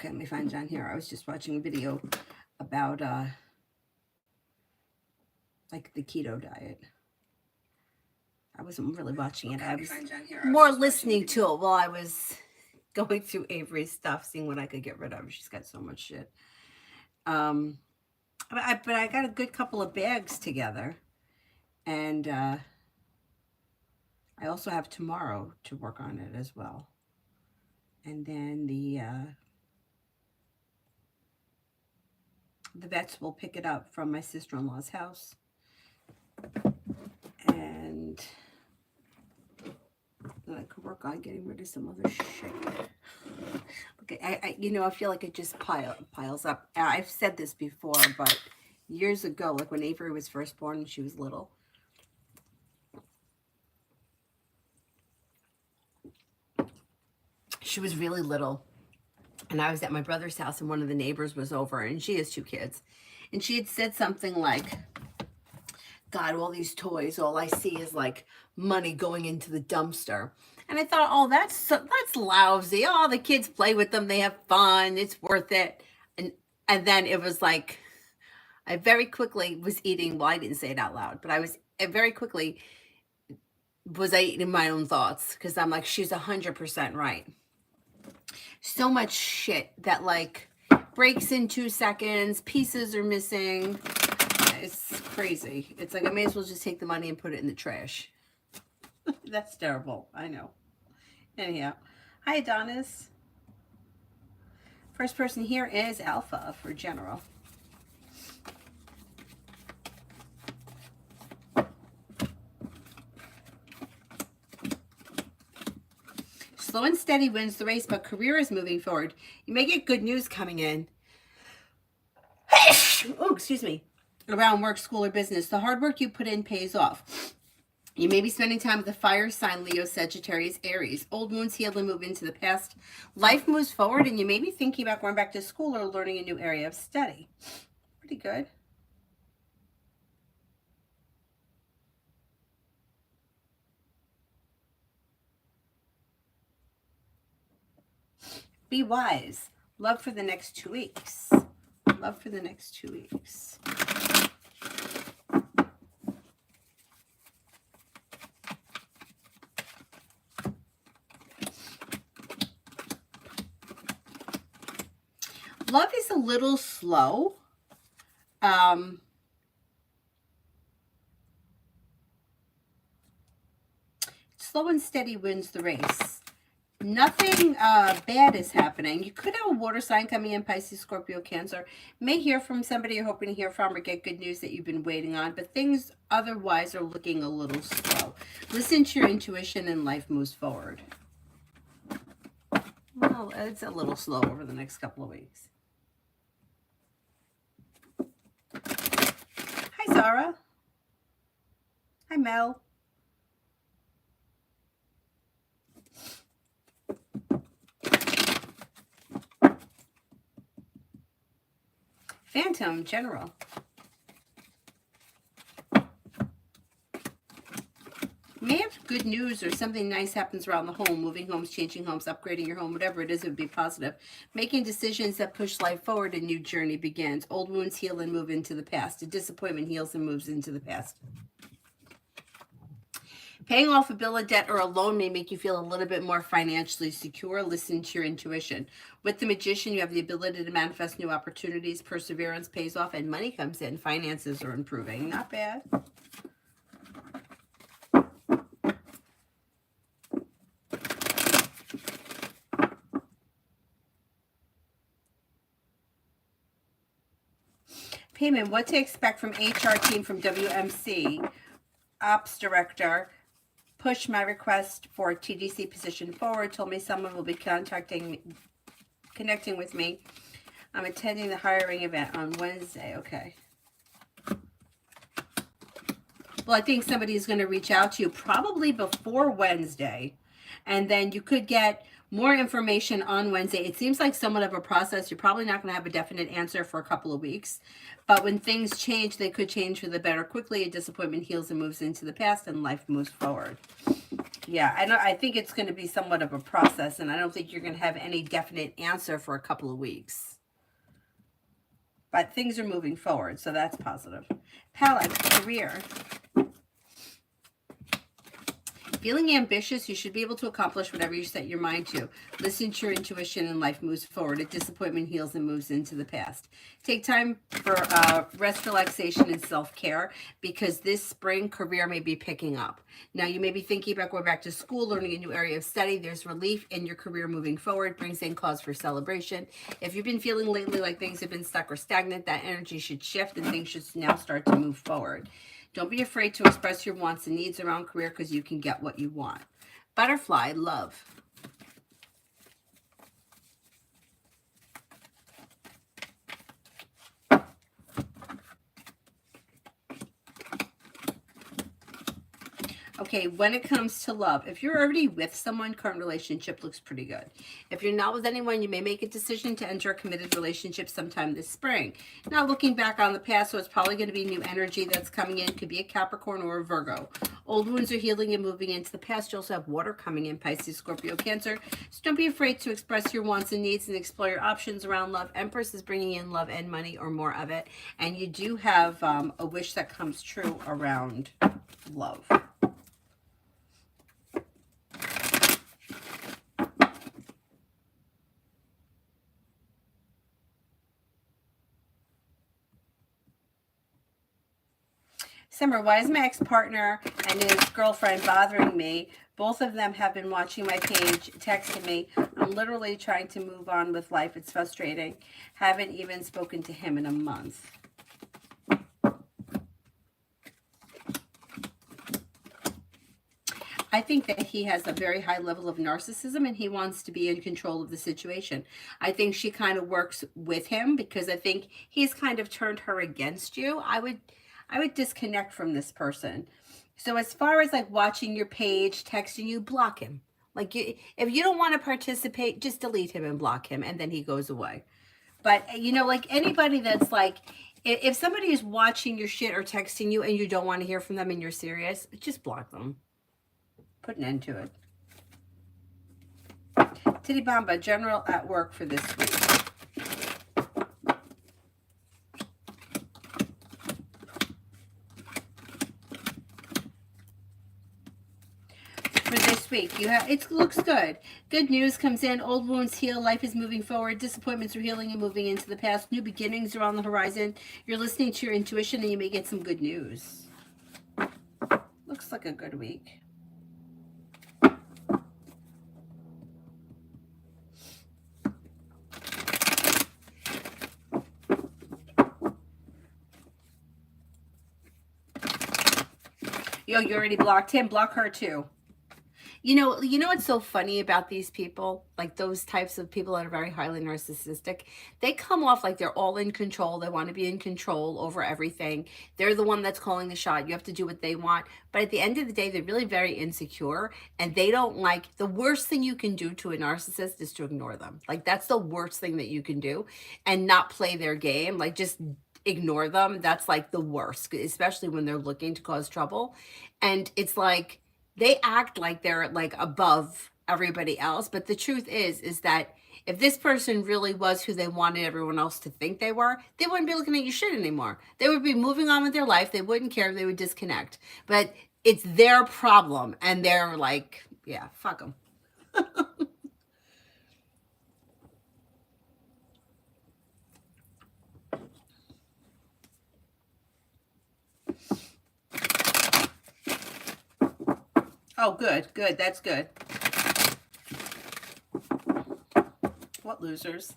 Okay, let me find it on here. I was just watching a video about like the keto diet. I wasn't really watching it. I was more listening to it while I was going through Avery's stuff, seeing what I could get rid of. She's got so much shit. But I got a good couple of bags together, and I also have tomorrow to work on it as well. And then the vets will pick it up from my sister-in-law's house, and then I could work on getting rid of some other shit. Okay, I feel like it just piles up. I've said this before, but years ago, like when Avery was first born and she was little, she was really little, and I was at my brother's house, and one of the neighbors was over, and she has 2 kids, and she had said something like, God, all these toys, all I see is like money going into the dumpster. And I thought, oh, that's lousy. Oh, the kids play with them, they have fun, it's worth it. And then it was like, I very quickly was eating, well, I didn't say it out loud, but I very quickly was eating my own thoughts, because I'm like, she's 100% right. So much shit that like breaks in 2 seconds, pieces are missing. It's crazy. It's like I may as well just take the money and put it in the trash. That's terrible. I know. Anyhow, hi Adonis. First person here is Alpha for general. Slow and steady wins the race, but career is moving forward. You may get good news coming in. Oh, excuse me. Around work, school, or business. The hard work you put in pays off. You may be spending time with the fire sign, Leo, Sagittarius, Aries. Old wounds heal and move into the past. Life moves forward, and you may be thinking about going back to school or learning a new area of study. Pretty good. Be wise. Love for the next 2 weeks. Love for the next 2 weeks. Love is a little slow. Slow and steady wins the race. Nothing bad is happening. You could have a water sign coming in, Pisces, Scorpio, Cancer. May hear from somebody you're hoping to hear from, or get good news that you've been waiting on, but things otherwise are looking a little slow. Listen to your intuition and life moves forward. Well, it's a little slow over the next couple of weeks. Hi, Zara. Hi, Mel. Phantom, general. You may have good news or something nice happens around the home, moving homes, changing homes, upgrading your home, whatever it is, it would be positive. Making decisions that push life forward, a new journey begins. Old wounds heal and move into the past. A disappointment heals and moves into the past. Paying off a bill of debt or a loan may make you feel a little bit more financially secure. Listen to your intuition. With the Magician, you have the ability to manifest new opportunities. Perseverance pays off and money comes in. Finances are improving. Not bad. Payment, what to expect from HR team from WMC. Ops director. Push my request for TDC position forward. Told me someone will be connecting with me. I'm attending the hiring event on Wednesday. Okay. Well, I think somebody is going to reach out to you probably before Wednesday. And then you could get more information on Wednesday. It seems like somewhat of a process. You're probably not going to have a definite answer for a couple of weeks. But when things change, they could change for the better quickly. A disappointment heals and moves into the past, and life moves forward. Yeah, I think it's going to be somewhat of a process, and I don't think you're going to have any definite answer for a couple of weeks. But things are moving forward, so that's positive. Palette, career. Feeling ambitious, you should be able to accomplish whatever you set your mind to. Listen to your intuition and life moves forward. A disappointment heals and moves into the past. Take time for rest, relaxation, and self-care because this spring career may be picking up. Now, you may be thinking about going back to school, learning a new area of study. There's relief in your career moving forward, brings in cause for celebration. If you've been feeling lately like things have been stuck or stagnant, that energy should shift and things should now start to move forward. Don't be afraid to express your wants and needs around career because you can get what you want. Butterfly, love. Okay, when it comes to love, if you're already with someone, current relationship looks pretty good. If you're not with anyone, you may make a decision to enter a committed relationship sometime this spring. Now, looking back on the past, so it's probably going to be new energy that's coming in. Could be a Capricorn or a Virgo. Old wounds are healing and moving into the past. You also have water coming in, Pisces, Scorpio, Cancer. So don't be afraid to express your wants and needs and explore your options around love. Empress is bringing in love and money or more of it. And you do have a wish that comes true around love. Summer, why is my ex-partner and his girlfriend bothering me? Both of them have been watching my page, texting me. I'm literally trying to move on with life. It's frustrating. Haven't even spoken to him in a month. I think that he has a very high level of narcissism and he wants to be in control of the situation. I think she kind of works with him because I think he's kind of turned her against you. I would disconnect from this person. So as far as like watching your page, texting you, block him. Like if you don't want to participate, just delete him and block him and then he goes away. But you know, like anybody that's like, if somebody is watching your shit or texting you and you don't want to hear from them and you're serious, just block them. Put an end to it. Titty Bamba, general at work for this week. For this week, it looks good. Good news comes in. Old wounds heal. Life is moving forward. Disappointments are healing and moving into the past. New beginnings are on the horizon. You're listening to your intuition and you may get some good news. Looks like a good week. Yo, you already blocked him. Block her too. You know what's so funny about these people? Like those types of people that are very highly narcissistic. They come off like they're all in control. They want to be in control over everything. They're the one that's calling the shot. You have to do what they want. But at the end of the day, they're really very insecure. And they don't like, the worst thing you can do to a narcissist is to ignore them. Like that's the worst thing that you can do. And not play their game. Like just ignore them. That's like the worst, especially when they're looking to cause trouble. And it's like they act like they're like above everybody else, but the truth is that if this person really was who they wanted everyone else to think they were, they wouldn't be looking at your shit anymore. They would be moving on with their life. They wouldn't care. They would disconnect. But it's their problem and they're like, yeah, fuck them. Oh, good. That's good. What losers?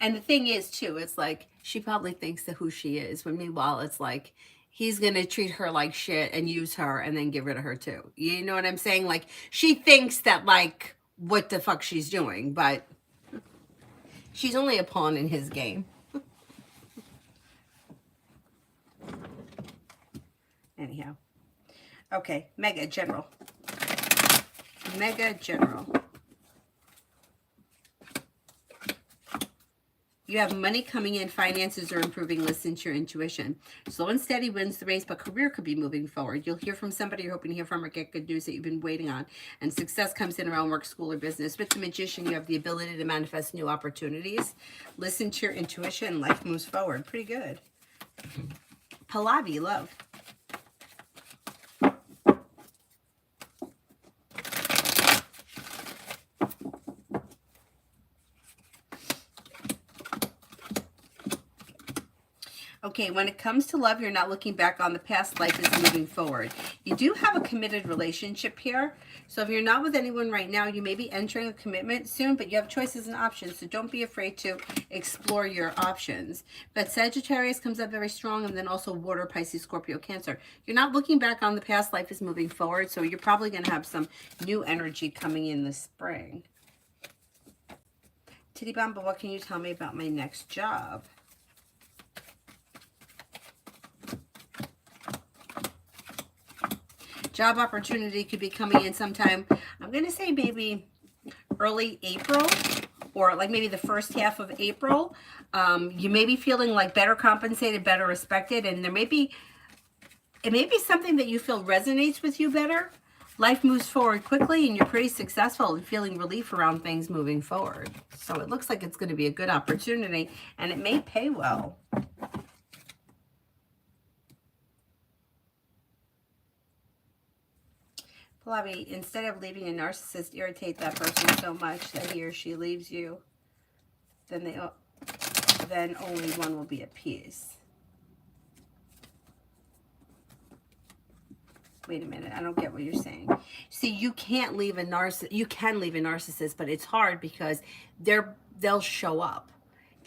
And the thing is, too, it's like she probably thinks that who she is, when meanwhile, it's like he's going to treat her like shit and use her and then get rid of her, too. You know what I'm saying? Like she thinks that, like, what the fuck she's doing, but she's only a pawn in his game. Anyhow. Okay, Mega General. Mega General. You have money coming in, finances are improving, listen to your intuition. Slow and steady wins the race, but career could be moving forward. You'll hear from somebody you're hoping to hear from or get good news that you've been waiting on. And success comes in around work, school, or business. With the Magician, you have the ability to manifest new opportunities. Listen to your intuition. Life moves forward. Pretty good. Pallavi, love. Okay, when it comes to love, you're not looking back on the past. Life is moving forward. You do have a committed relationship here. So if you're not with anyone right now, you may be entering a commitment soon, but you have choices and options. So don't be afraid to explore your options. But Sagittarius comes up very strong, and then also Water, Pisces, Scorpio, Cancer. You're not looking back on the past. Life is moving forward. So you're probably going to have some new energy coming in the spring. Titty Bamba, what can you tell me about my next job? Job opportunity could be coming in sometime, I'm going to say maybe early April, or like maybe the first half of April. You may be feeling like better compensated, better respected, and it may be something that you feel resonates with you better. Life moves forward quickly, and you're pretty successful and feeling relief around things moving forward. So it looks like it's going to be a good opportunity, and it may pay well. Pallavi, instead of leaving a narcissist irritate that person so much that he or she leaves you, then only one will be at peace. Wait a minute, I don't get what you're saying. See, you can't leave a narcissist. You can leave a narcissist, but it's hard because they'll show up.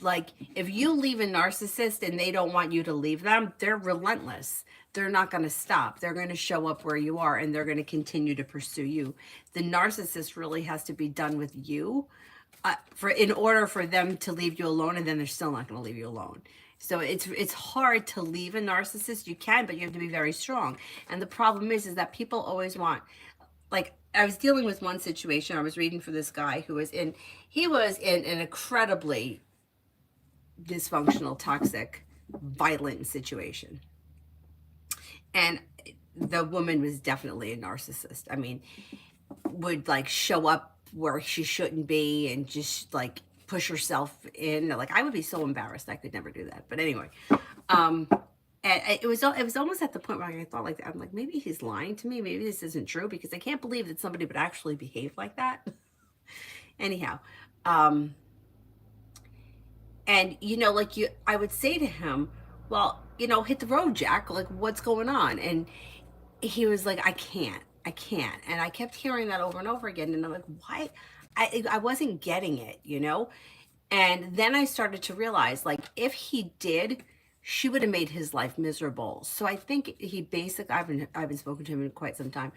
Like, if you leave a narcissist and they don't want you to leave them, they're relentless. They're not going to stop. They're going to show up where you are, and they're going to continue to pursue you. The narcissist really has to be done with you in order for them to leave you alone, and then they're still not going to leave you alone. So it's hard to leave a narcissist. You can, but you have to be very strong. And the problem is that people always want, like, I was dealing with one situation. I was reading for this guy who was in an incredibly dysfunctional, toxic, violent situation. And the woman was definitely a narcissist. I mean, would like show up where she shouldn't be and just like push herself in. Like, I would be so embarrassed. I could never do that. But anyway, and it was almost at the point where I thought, like, I'm like, maybe he's lying to me. Maybe this isn't true, because I can't believe that somebody would actually behave like that. Anyhow, and like I would say to him, well, hit the road, Jack. Like, what's going on? And he was like, I can't. And I kept hearing that over and over again. And I'm like, why? I wasn't getting it, And then I started to realize, like, if he did, she would have made his life miserable. So I think he basically, I haven't spoken to him in quite some time.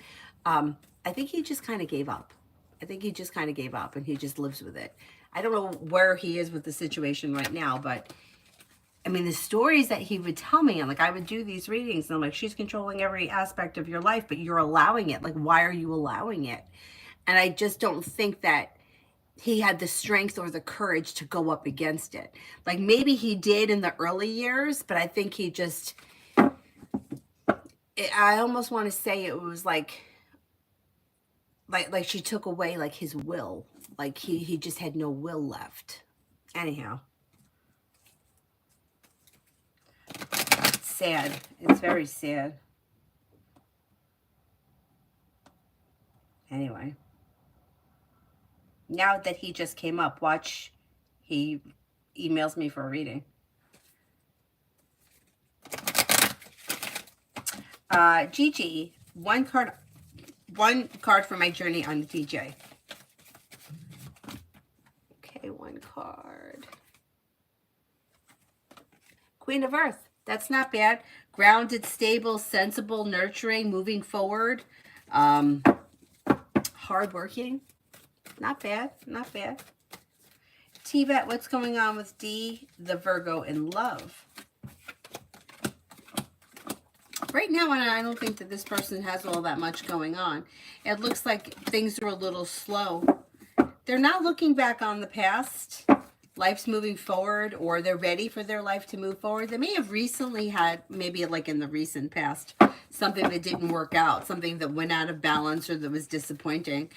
I think he just kind of gave up. And he just lives with it. I don't know where he is with the situation right now, but I mean, the stories that he would tell me, and like, I would do these readings, and I'm like, she's controlling every aspect of your life, but you're allowing it. Like, why are you allowing it? And I just don't think that he had the strength or the courage to go up against it. Like, maybe he did in the early years, but I think he just, I almost want to say it was like she took away like his will. Like, he just had no will left. Anyhow. It's sad. It's very sad. Anyway. Now that he just came up, watch, he emails me for a reading. Gigi, one card for my journey on the DJ. Okay, one card. Queen of Earth. That's not bad. Grounded, stable, sensible, nurturing, moving forward. Hardworking. Not bad. Not bad. T-Bet, what's going on with D, the Virgo, in love? Right now, I don't think that this person has all that much going on. It looks like things are a little slow. They're not looking back on the past. life's moving forward, or they're ready for their life to move forward. They may have recently had, maybe like in the recent past, something that didn't work out, something that went out of balance or that was disappointing.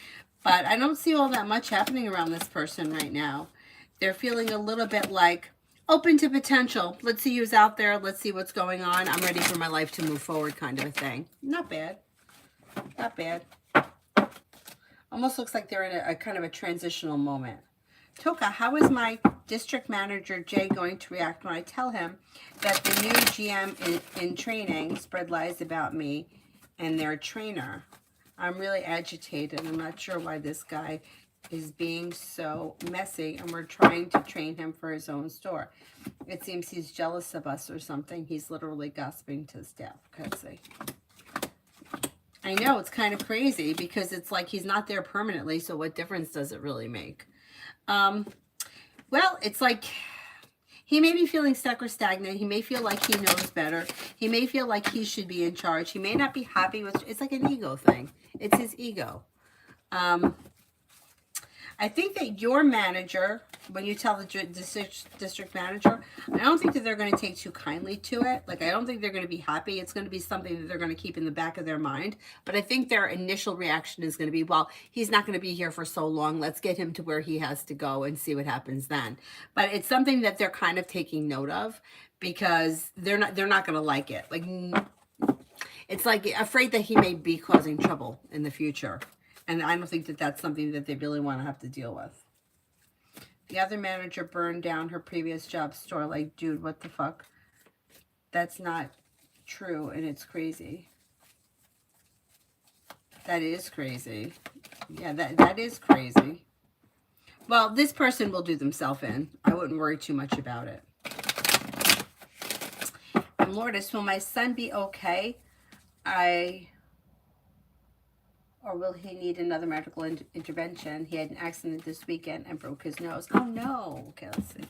But I don't see all that much happening around this person right now. They're feeling a little bit like open to potential. Let's see who's out there. Let's see what's going on. I'm ready for my life to move forward, kind of a thing. Not bad. Not bad. Almost looks like they're in a kind of a transitional moment. Toka, how is my district manager, Jay, going to react when I tell him that the new GM in training spread lies about me and their trainer? I'm really agitated. I'm not sure why this guy is being so messy, and we're trying to train him for his own store. It seems he's jealous of us or something. He's literally gossiping to staff. Let's see. I know, it's kind of crazy because it's like he's not there permanently, so what difference does it really make? Well, it's like he may be feeling stuck or stagnant. He may feel like he knows better. He may feel like he should be in charge. He may not be happy with, it's like an ego thing. It's his ego. I think that your manager, when you tell the district manager, I don't think that they're going to take too kindly to it. Like, I don't think they're going to be happy. It's going to be something that they're going to keep in the back of their mind. But I think their initial reaction is going to be, well, he's not going to be here for so long. Let's get him to where he has to go and see what happens then. But it's something that they're kind of taking note of because they're not going to like it. Like, it's like afraid that he may be causing trouble in the future. And I don't think that that's something that they really want to have to deal with. The other manager burned down her previous job store. Like, dude, what the fuck? That's not true, and it's crazy. That is crazy. Yeah, that is crazy. Well, this person will do themselves in. I wouldn't worry too much about it. And Lourdes, will my son be okay? Or will he need another medical intervention? He had an accident this weekend and broke his nose. Oh, no. Okay, let's see.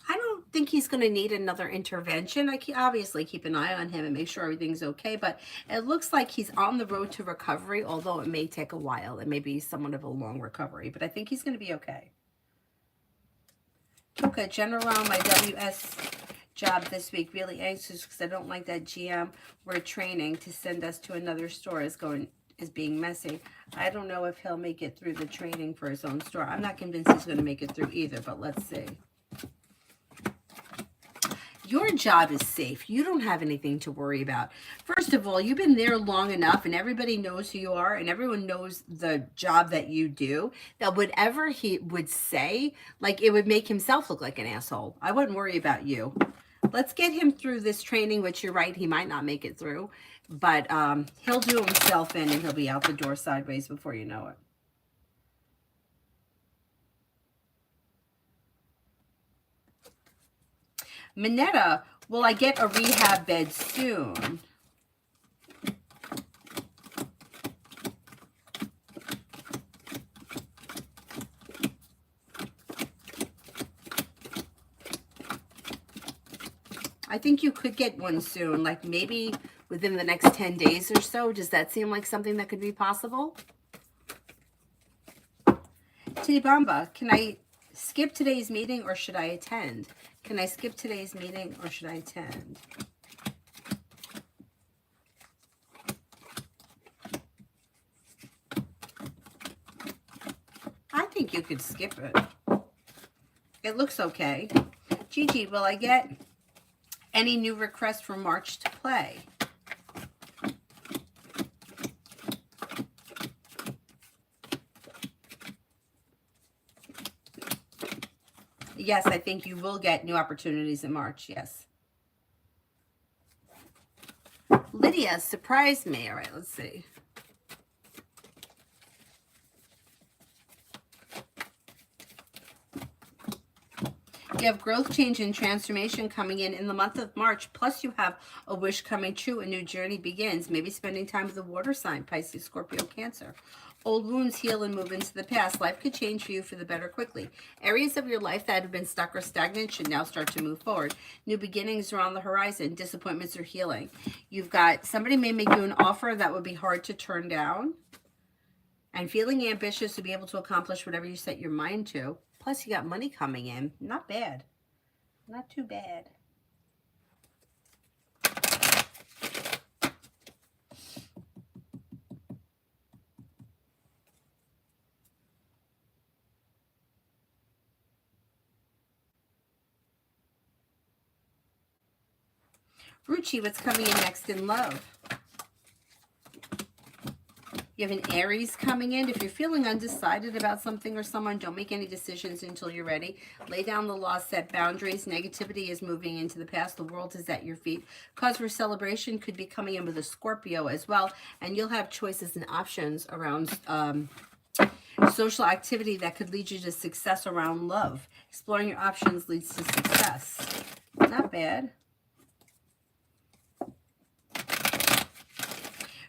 I don't think he's going to need another intervention. I obviously keep an eye on him and make sure everything's okay, but it looks like he's on the road to recovery, although it may take a while. It may be somewhat of a long recovery, but I think he's going to be okay. Okay, general on my WS job this week. Really anxious because I don't like that GM we're training to send us to another store is being messy. I don't know if he'll make it through the training for his own store. I'm not convinced he's going to make it through either, but let's see. Your job is safe. You don't have anything to worry about. First of all, you've been there long enough and everybody knows who you are and everyone knows the job that you do, that whatever he would say, like, it would make himself look like an asshole. I wouldn't worry about you. Let's get him through this training, which you're right, he might not make it through, but he'll do himself in and he'll be out the door sideways before you know it. Minetta, will I get a rehab bed soon? I think you could get one soon, like maybe within the next 10 days or so. Does that seem like something that could be possible? Tibamba, can I skip today's meeting or should I attend? Can I skip today's meeting or should I attend? I think you could skip it. It looks okay. Gigi, will I get any new requests for March to play? Yes, I think you will get new opportunities in March, yes. Lydia surprised me. All right, let's see. You have growth, change, and transformation coming in the month of March. Plus, you have a wish coming true. A new journey begins. Maybe spending time with a water sign, Pisces, Scorpio, Cancer. Old wounds heal and move into the past. Life could change for you for the better quickly. Areas of your life that have been stuck or stagnant should now start to move forward. New beginnings are on the horizon. Disappointments are healing. You've got somebody may make you an offer that would be hard to turn down. And feeling ambitious to be able to accomplish whatever you set your mind to. Plus, you got money coming in. Not bad. Not too bad. Ruchi, what's coming in next in love? You have an Aries coming in. If you're feeling undecided about something or someone, don't make any decisions until you're ready. Lay down the law, set boundaries. Negativity is moving into the past. The world is at your feet. Cause for celebration could be coming in with a Scorpio as well. And you'll have choices and options around social activity that could lead you to success around love. Exploring your options leads to success. Not bad.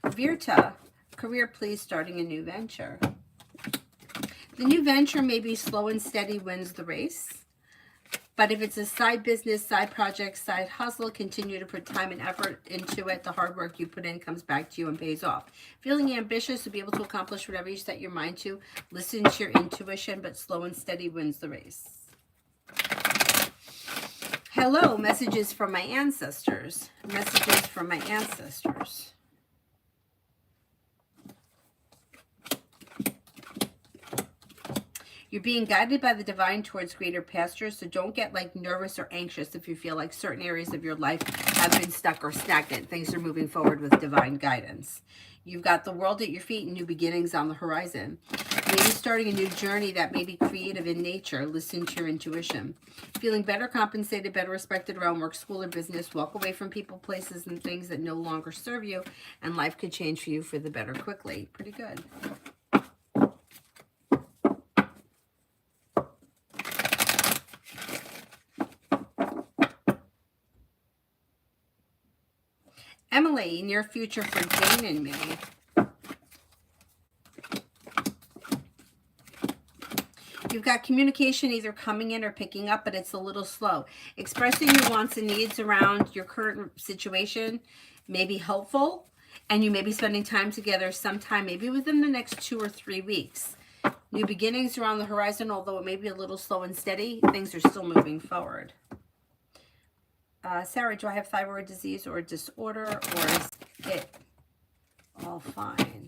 Virta, career, please, starting a new venture. The new venture may be slow and steady wins the race. But if it's a side business, side project, side hustle, continue to put time and effort into it. The hard work you put in comes back to you and pays off. Feeling ambitious to be able to accomplish whatever you set your mind to. Listen to your intuition, but slow and steady wins the race. Hello, messages from my ancestors. Messages from my ancestors. You're being guided by the divine towards greater pastures, so don't get like nervous or anxious if you feel like certain areas of your life have been stuck or stagnant. Things are moving forward with divine guidance. You've got the world at your feet and new beginnings on the horizon. Maybe starting a new journey that may be creative in nature. Listen to your intuition. Feeling better compensated, better respected around work, school, or business. Walk away from people, places, and things that no longer serve you, and life could change for you for the better quickly. Pretty good. Emily, near future for Jane and me. You've got communication either coming in or picking up, but it's a little slow. Expressing your wants and needs around your current situation may be helpful, and you may be spending time together sometime, maybe within the next 2 or 3 weeks. New beginnings are on the horizon, although it may be a little slow and steady. Things are still moving forward. Sarah, do I have thyroid disease or disorder, or is it all fine?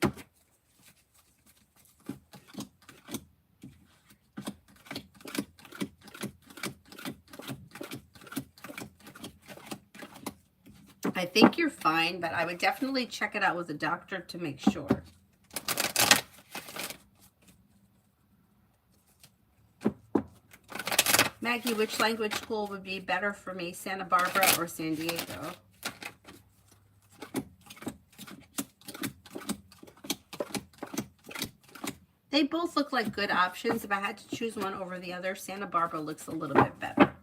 I think you're fine, but I would definitely check it out with a doctor to make sure. Maggie, which language school would be better for me, Santa Barbara or San Diego? They both look like good options. If I had to choose one over the other, Santa Barbara looks a little bit better.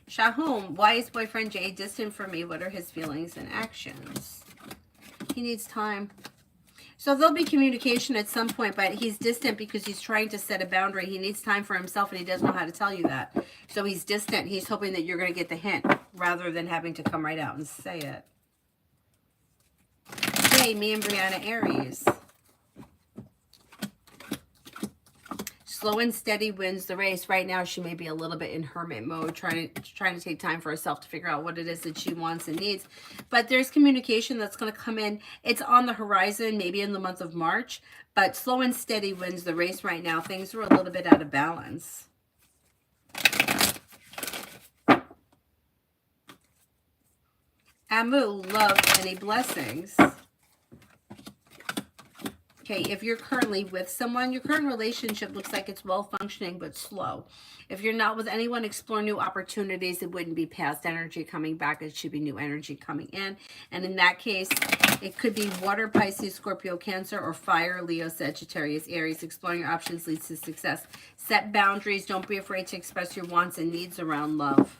Shahum, why is boyfriend Jay distant from me? What are his feelings and actions? He needs time. So there'll be communication at some point, but he's distant because he's trying to set a boundary. He needs time for himself, and he doesn't know how to tell you that. So he's distant. He's hoping that you're going to get the hint rather than having to come right out and say it. Hey, me and Brianna Aries. Slow and steady wins the race. Right now, she may be a little bit in hermit mode, trying to take time for herself to figure out what it is that she wants and needs. But there's communication that's going to come in. It's on the horizon, maybe in the month of March. But slow and steady wins the race right now. Things are a little bit out of balance. Amu, love, any blessings? Okay, if you're currently with someone, your current relationship looks like it's well functioning but slow. If you're not with anyone, explore new opportunities. It wouldn't be past energy coming back. It should be new energy coming in. And in that case, it could be water, Pisces, Scorpio, Cancer, or fire, Leo, Sagittarius, Aries. Exploring your options leads to success. Set boundaries. Don't be afraid to express your wants and needs around love.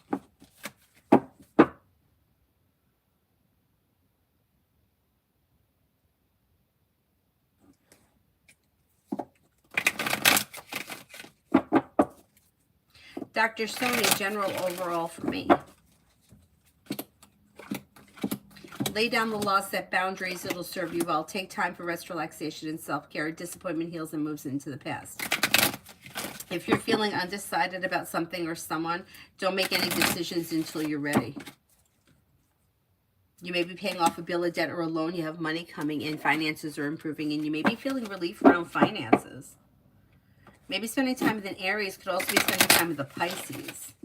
Dr. Sony, general overall for me. Lay down the law, set boundaries. It'll serve you well. Take time for rest, relaxation, and self-care. Disappointment heals and moves into the past. If you're feeling undecided about something or someone, don't make any decisions until you're ready. You may be paying off a bill, a debt, or a loan. You have money coming in. Finances are improving, and you may be feeling relief around finances. Maybe spending time with an Aries could also be spending time with a Pisces.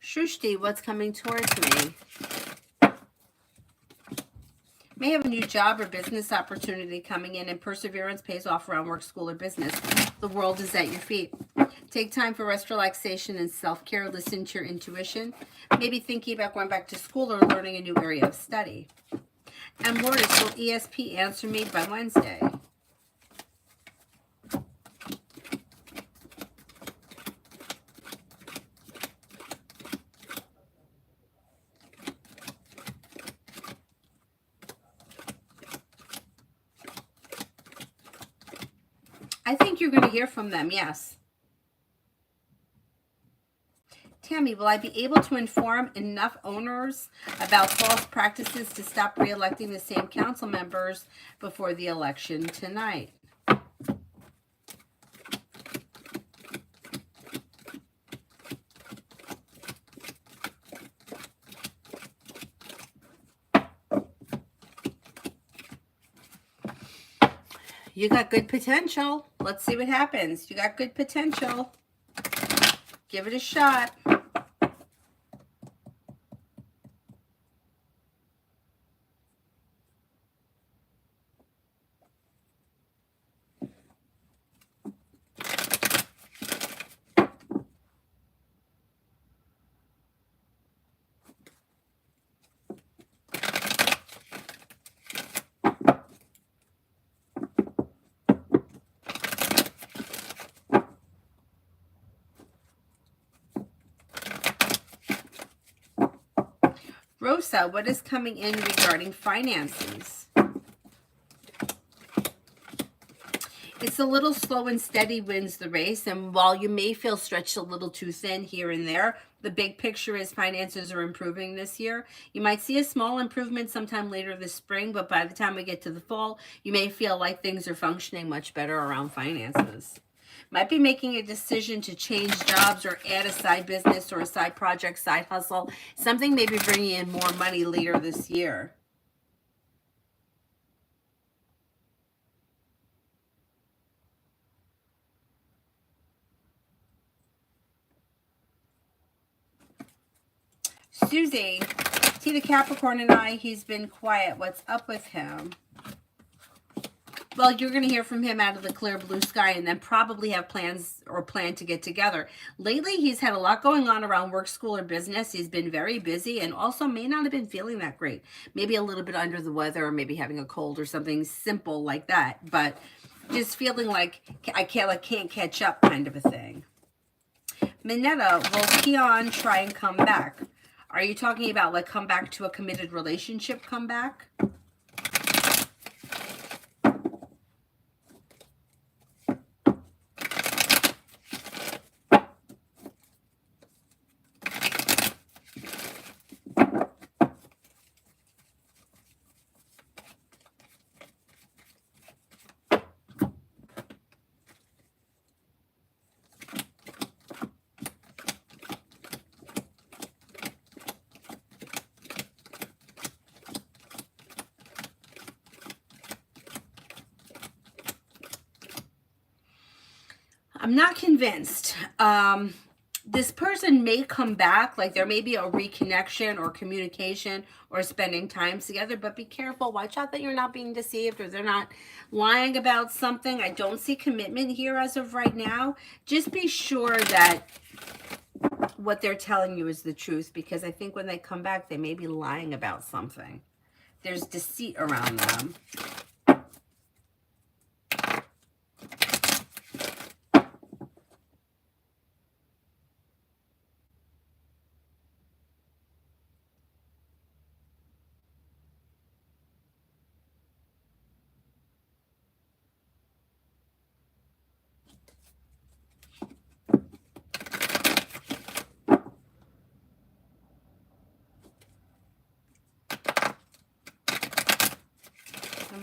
Shushti, what's coming towards me? May have a new job or business opportunity coming in, and perseverance pays off around work, school, or business. The world is at your feet. Take time for rest, relaxation, and self-care. Listen to your intuition. Maybe thinking about going back to school or learning a new area of study. And Lourdes, will ESP answer me by Wednesday? I think you're going to hear from them, yes. Tammy, will I be able to inform enough owners about false practices to stop re-electing the same council members before the election tonight? You got good potential. Let's see what happens. You got good potential. Give it a shot. Rosa, what is coming in regarding finances? It's a little slow and steady wins the race, and while you may feel stretched a little too thin here and there, the big picture is finances are improving this year. You might see a small improvement sometime later this spring, but by the time we get to the fall, you may feel like things are functioning much better around finances. Might be making a decision to change jobs or add a side business or a side project, side hustle. Something may be bringing in more money later this year. Susie, see the Capricorn and I, he's been quiet. What's up with him? Well, you're going to hear from him out of the clear blue sky and then probably have plans or plan to get together. Lately, he's had a lot going on around work, school, or business. He's been very busy and also may not have been feeling that great. Maybe a little bit under the weather or maybe having a cold or something simple like that. But just feeling like I can't catch up kind of a thing. Minetta, will Keon try and come back? Are you talking about like come back to a committed relationship come back? I'm not convinced. this person may come back, like there may be a reconnection or communication or spending time together, but be careful. Watch out that you're not being deceived or they're not lying about something. I don't see commitment here as of right now. Just be sure that what they're telling you is the truth, because I think when they come back, they may be lying about something. There's deceit around them.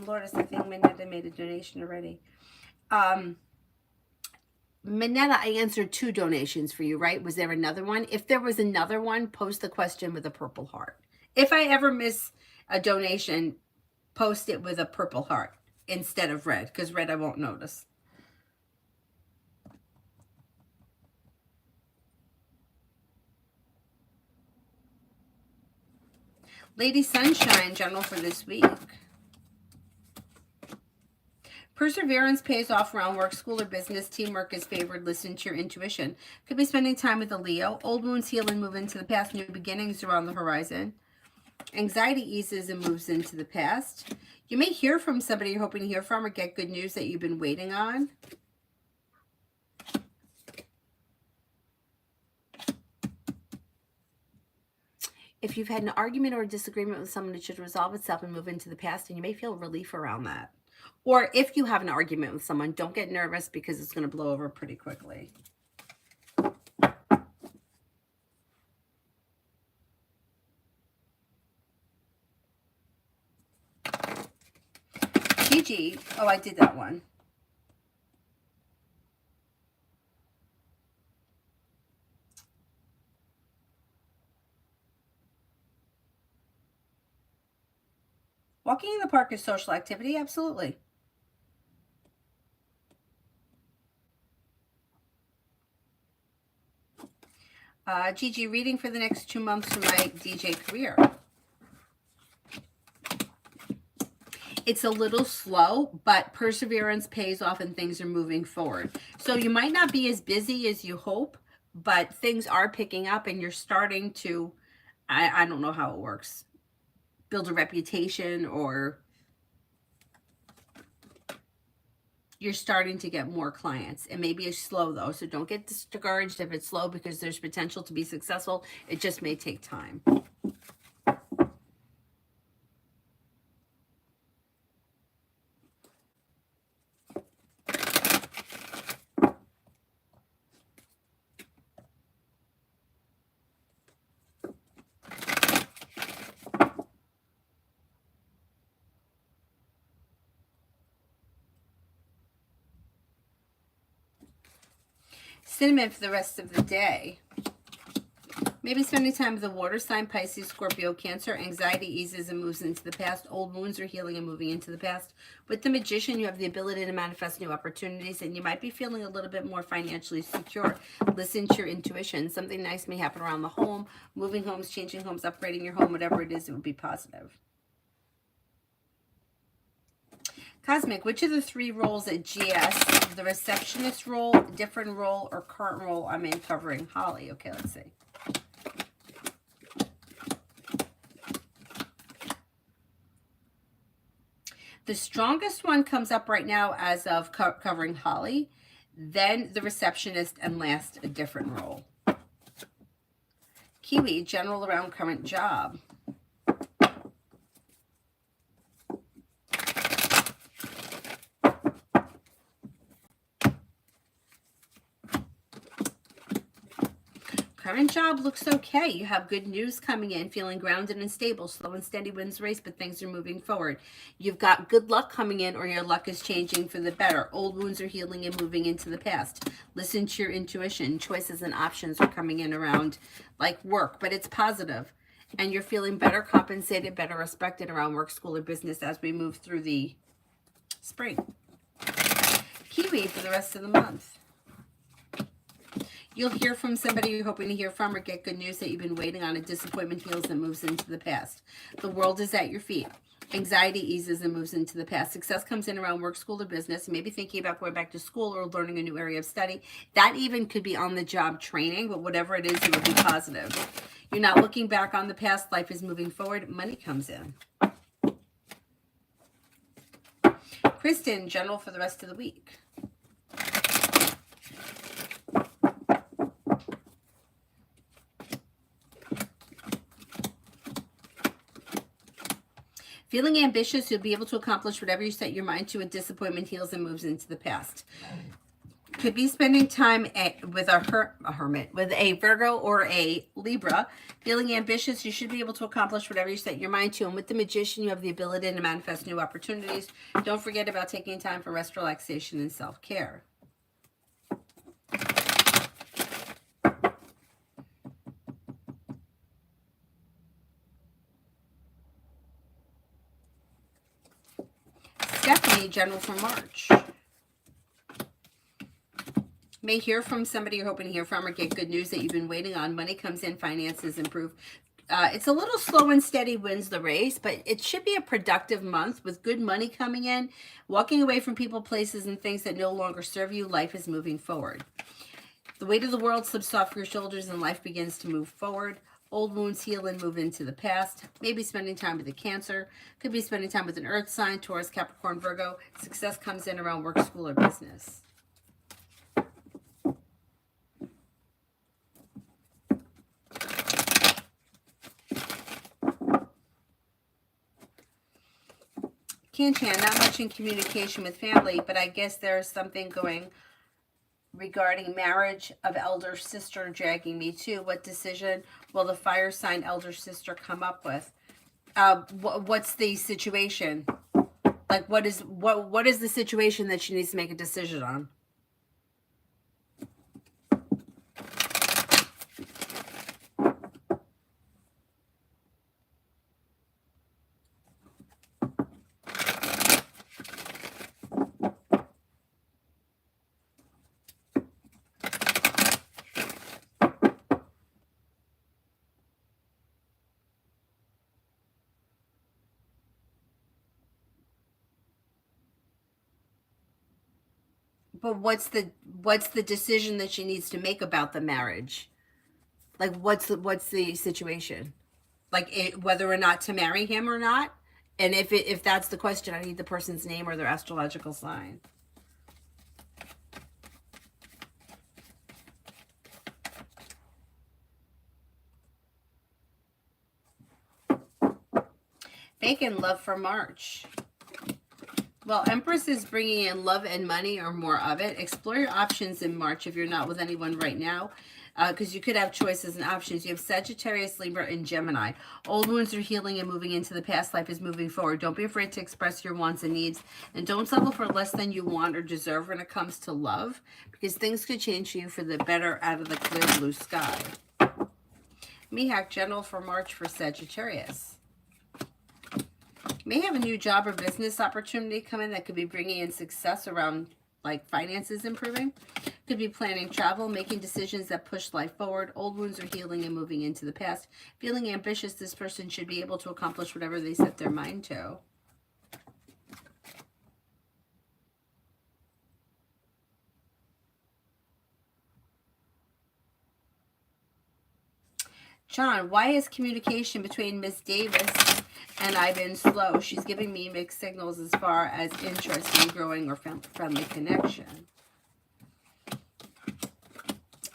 Lourdes, I think Minetta made a donation already. Minetta, I answered 2 donations for you, right? Was there another one? If there was another one, post the question with a purple heart. If I ever miss a donation, post it with a purple heart instead of red, because red I won't notice. Lady Sunshine, general for this week. Perseverance pays off around work, school, or business. Teamwork is favored. Listen to your intuition. Could be spending time with a Leo. Old wounds heal and move into the past. New beginnings are on the horizon. Anxiety eases and moves into the past. You may hear from somebody you're hoping to hear from or get good news that you've been waiting on. If you've had an argument or a disagreement with someone, it should resolve itself and move into the past, and you may feel relief around that. Or if you have an argument with someone, don't get nervous because it's going to blow over pretty quickly. Gigi, oh, I did that one. Walking in the park is social activity, absolutely. Gigi, reading for the next 2 months for my DJ career. It's a little slow, but perseverance pays off and things are moving forward. So you might not be as busy as you hope, but things are picking up and you're starting to, I don't know how it works, build a reputation, or you're starting to get more clients. It may be slow though, so don't get discouraged if it's slow because there's potential to be successful. It just may take time. Cinnamon for the rest of the day. Maybe spending time with the water sign, Pisces, Scorpio, Cancer. Anxiety eases and moves into the past. Old wounds are healing and moving into the past. With the Magician, you have the ability to manifest new opportunities, and you might be feeling a little bit more financially secure. Listen to your intuition. Something nice may happen around the home. Moving homes, changing homes, upgrading your home, whatever it is, it would be positive. Cosmic, which of the 3 roles at GS, the receptionist role, different role, or current role I'm in covering Holly? Okay, let's see. The strongest one comes up right now as of covering Holly, then the receptionist, and last, a different role. Kiwi, general around current job. Current job looks okay. You have good news coming in, feeling grounded and stable. Slow and steady wins race, but things are moving forward. You've got good luck coming in, or your luck is changing for the better. Old wounds are healing and moving into the past. Listen to your intuition. Choices and options are coming in around like work, but it's positive. And you're feeling better compensated, better respected around work, school, or business as we move through the spring. Kiwi for the rest of the month. You'll hear from somebody you're hoping to hear from or get good news that you've been waiting on. A disappointment heals and moves into the past. The world is at your feet. Anxiety eases and moves into the past. Success comes in around work, school, or business. You may be thinking about going back to school or learning a new area of study. That even could be on the job training, but whatever it is, it will be positive. You're not looking back on the past. Life is moving forward. Money comes in. Kristen, general for the rest of the week. Feeling ambitious, you'll be able to accomplish whatever you set your mind to. A disappointment heals and moves into the past. Could be spending time with a hermit, with a Virgo or a Libra. Feeling ambitious, you should be able to accomplish whatever you set your mind to. And with the Magician, you have the ability to manifest new opportunities. Don't forget about taking time for rest, relaxation, and self-care. Stephanie, general for March. May hear from somebody you're hoping to hear from or get good news that you've been waiting on. Money comes in, finances improve. It's a little slow and steady wins the race, but it should be a productive month with good money coming in. Walking away from people, places, and things that no longer serve you. Life is moving forward. The weight of the world slips off your shoulders and life begins to move forward. Old wounds heal and move into the past. Maybe spending time with a Cancer. Could be spending time with an Earth sign, Taurus, Capricorn, Virgo. Success comes in around work, school, or business. Can-Chan, not much in communication with family, but I guess there's something going regarding marriage of elder sister dragging me too. What decision will the fire sign elder sister come up with? What's the situation? Like, what is the situation that she needs to make a decision on? But what's the decision that she needs to make about the marriage? Like, what's the situation? Like, whether or not to marry him or not? And if that's the question, I need the person's name or their astrological sign. Bacon, love for March. Well, Empress is bringing in love and money or more of it. Explore your options in March if you're not with anyone right now, because you could have choices and options. You have Sagittarius, Libra, and Gemini. Old wounds are healing and moving into the past. Life is moving forward. Don't be afraid to express your wants and needs, and don't settle for less than you want or deserve when it comes to love, because things could change for you for the better out of the clear blue sky. Mihak, general for March for Sagittarius. May have a new job or business opportunity come in that could be bringing in success around, like, finances improving. Could be planning travel, making decisions that push life forward. Old wounds are healing and moving into the past. Feeling ambitious, this person should be able to accomplish whatever they set their mind to. John, why is communication between Miss Davis and I been slow? She's giving me mixed signals as far as interest in growing or friendly connection.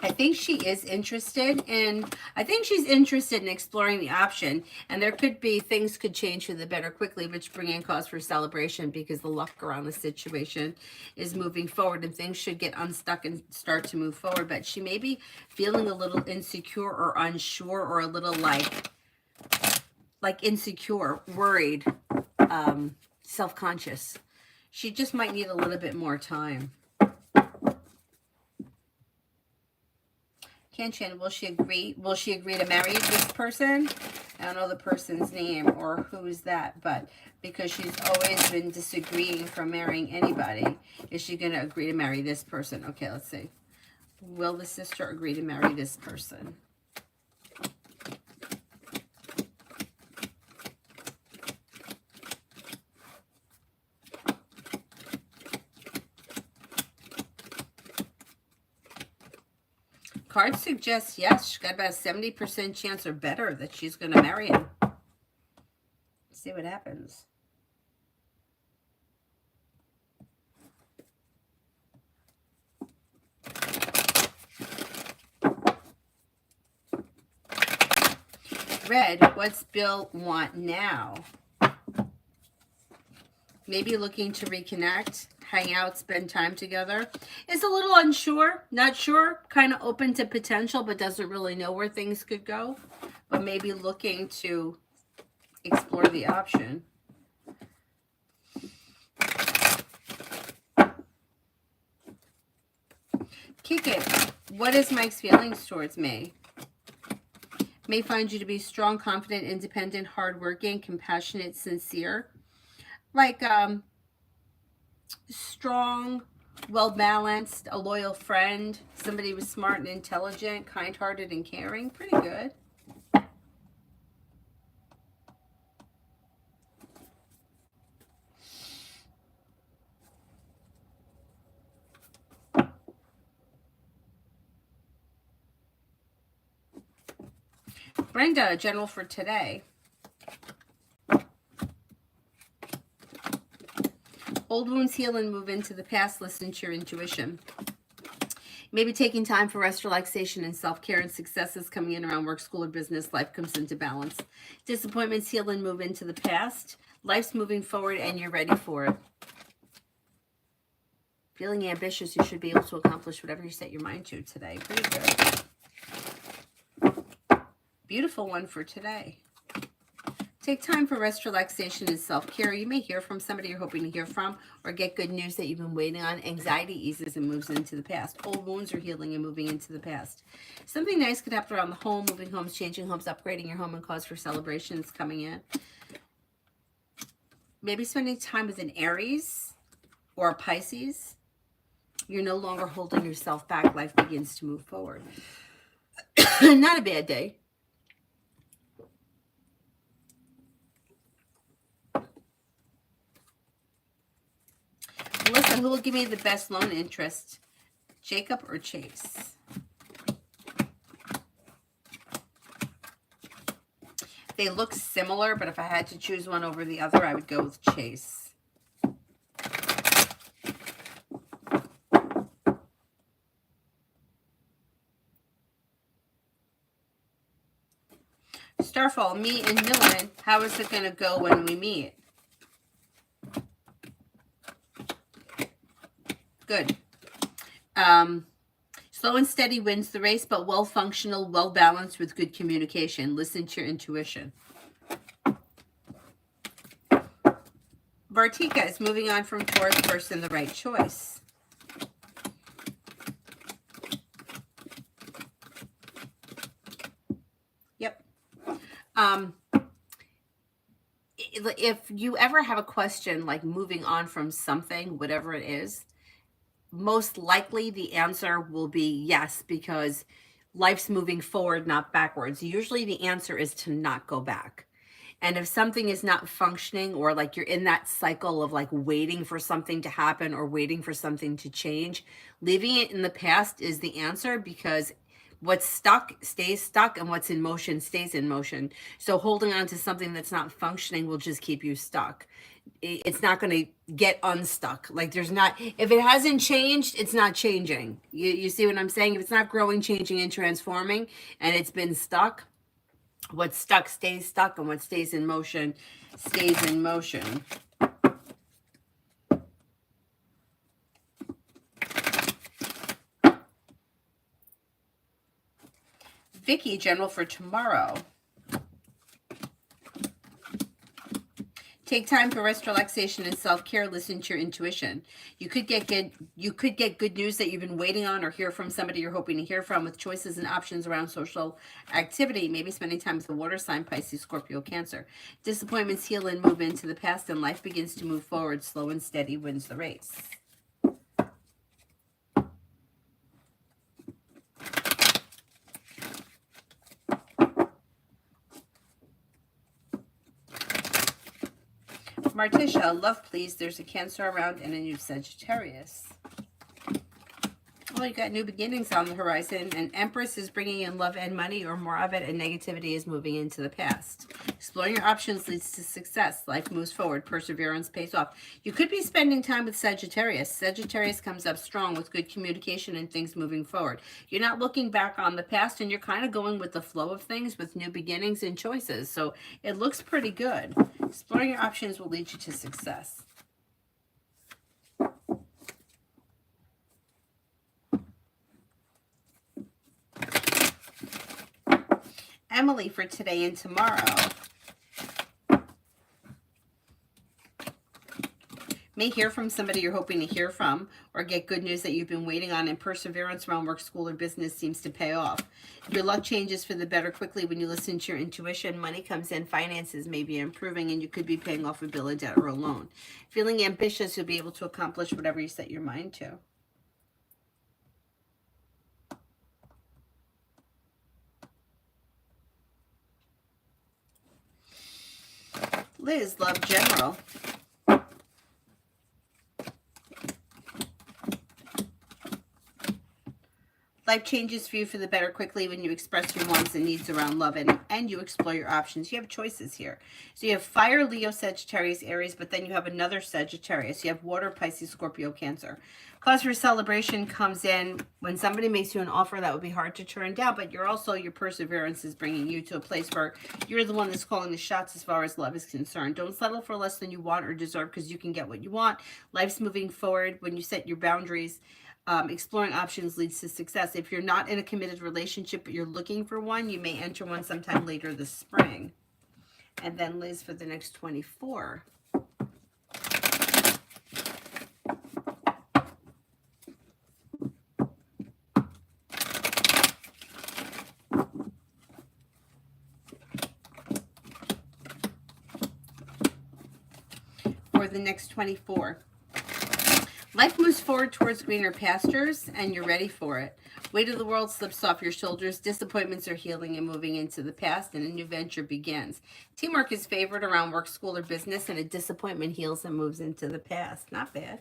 I think she is interested in, I think she's interested in exploring the option, and there could be, things could change for the better quickly, which bring in cause for celebration because the luck around the situation is moving forward and things should get unstuck and start to move forward. But she may be feeling a little insecure or unsure or a little like insecure, worried, self-conscious. She just might need a little bit more time. Can-Chan, will she agree? Will she agree to marry this person? I don't know the person's name or who's that, but because she's always been disagreeing from marrying anybody, is she going to agree to marry this person? Okay, let's see. Will the sister agree to marry this person? Cards suggest yes. She's got about a 70% chance or better that she's going to marry him. Let's see what happens. Red, what's Bill want now? Maybe looking to reconnect, hang out, spend time together. Is a little unsure, not sure, kind of open to potential, but doesn't really know where things could go. But maybe looking to explore the option. Kick it. What is Mike's feelings towards me? May find you to be strong, confident, independent, hardworking, compassionate, sincere. Like strong, well-balanced, a loyal friend, somebody who's smart and intelligent, kind-hearted and caring. Pretty good. Brenda, general for today. Old wounds heal and move into the past. Listen to your intuition. Maybe taking time for rest, relaxation, and self-care, and successes coming in around work, school, or business. Life comes into balance. Disappointments heal and move into the past. Life's moving forward, and you're ready for it. Feeling ambitious, you should be able to accomplish whatever you set your mind to today. Pretty good. Beautiful one for today. Take time for rest, relaxation, and self-care. You may hear from somebody you're hoping to hear from or get good news that you've been waiting on. Anxiety eases and moves into the past. Old wounds are healing and moving into the past. Something nice could happen around the home, moving homes, changing homes, upgrading your home, and cause for celebrations coming in. Maybe spending time with an Aries or a Pisces. You're no longer holding yourself back. Life begins to move forward. Not a bad day. Melissa, who will give me the best loan interest? Jacob or Chase? They look similar, but if I had to choose one over the other, I would go with Chase. Starfall, me and Millen, how is it going to go when we meet? Good. Slow and steady wins the race, but well-functional, well-balanced with good communication. Listen to your intuition. Bartika is moving on from Taurus, person the right choice. Yep. If you ever have a question like moving on from something, whatever it is, most likely the answer will be yes, because life's moving forward, not backwards. Usually the answer is to not go back. And if something is not functioning, or like you're in that cycle of like waiting for something to happen or waiting for something to change, leaving it in the past is the answer, because what's stuck stays stuck and what's in motion stays in motion. So holding on to something that's not functioning will just keep you stuck. It's not going to get unstuck. Like there's not, if it hasn't changed, it's not changing. You see what I'm saying? If it's not growing, changing, and transforming, and it's been stuck, what's stuck stays stuck, and what stays in motion stays in motion. Vicky, general for tomorrow. Take time for rest, relaxation, and self-care. Listen to your intuition. You could get good news that you've been waiting on, or hear from somebody you're hoping to hear from, with choices and options around social activity. Maybe spending time with a water sign, Pisces, Scorpio, Cancer. Disappointments heal and move into the past, and life begins to move forward. Slow and steady wins the race. Martisha, love please. There's a Cancer around and a new Sagittarius. Well, you got new beginnings on the horizon, and Empress is bringing in love and money or more of it, and negativity is moving into the past. Exploring your options leads to success. Life moves forward. Perseverance pays off. You could be spending time with Sagittarius. Sagittarius comes up strong with good communication and things moving forward. You're not looking back on the past, and you're kind of going with the flow of things with new beginnings and choices. So it looks pretty good. Exploring your options will lead you to success. Emily, for today and tomorrow. May hear from somebody you're hoping to hear from, or get good news that you've been waiting on, and perseverance around work, school, or business seems to pay off. Your luck changes for the better quickly when you listen to your intuition. Money comes in, finances may be improving, and you could be paying off a bill, a debt, or a loan. Feeling ambitious, you'll be able to accomplish whatever you set your mind to. Liz, love general. Life changes for you for the better quickly when you express your wants and needs around love, and you explore your options. You have choices here. So you have fire, Leo, Sagittarius, Aries, but then you have another Sagittarius. You have water, Pisces, Scorpio, Cancer. Cause for celebration comes in when somebody makes you an offer that would be hard to turn down, but you're also, your perseverance is bringing you to a place where you're the one that's calling the shots as far as love is concerned. Don't settle for less than you want or deserve, because you can get what you want. Life's moving forward when you set your boundaries. Exploring options leads to success. If you're not in a committed relationship but you're looking for one, you may enter one sometime later this spring. And then Liz, for the next 24. For the next 24. Life moves forward towards greener pastures, and you're ready for it. Weight of the world slips off your shoulders. Disappointments are healing and moving into the past, and a new venture begins. Teamwork is favored around work, school, or business, and a disappointment heals and moves into the past. Not bad.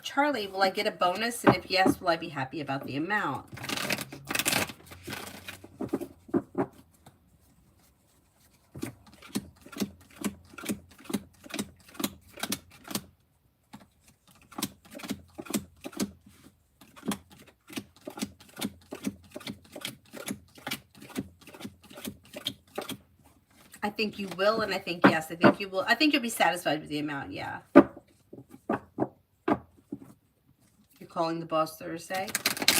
Charlie, will I get a bonus? And if yes, will I be happy about the amount? I think you will, and I think yes. I think you will. I think you'll be satisfied with the amount, yeah. You're calling the boss Thursday?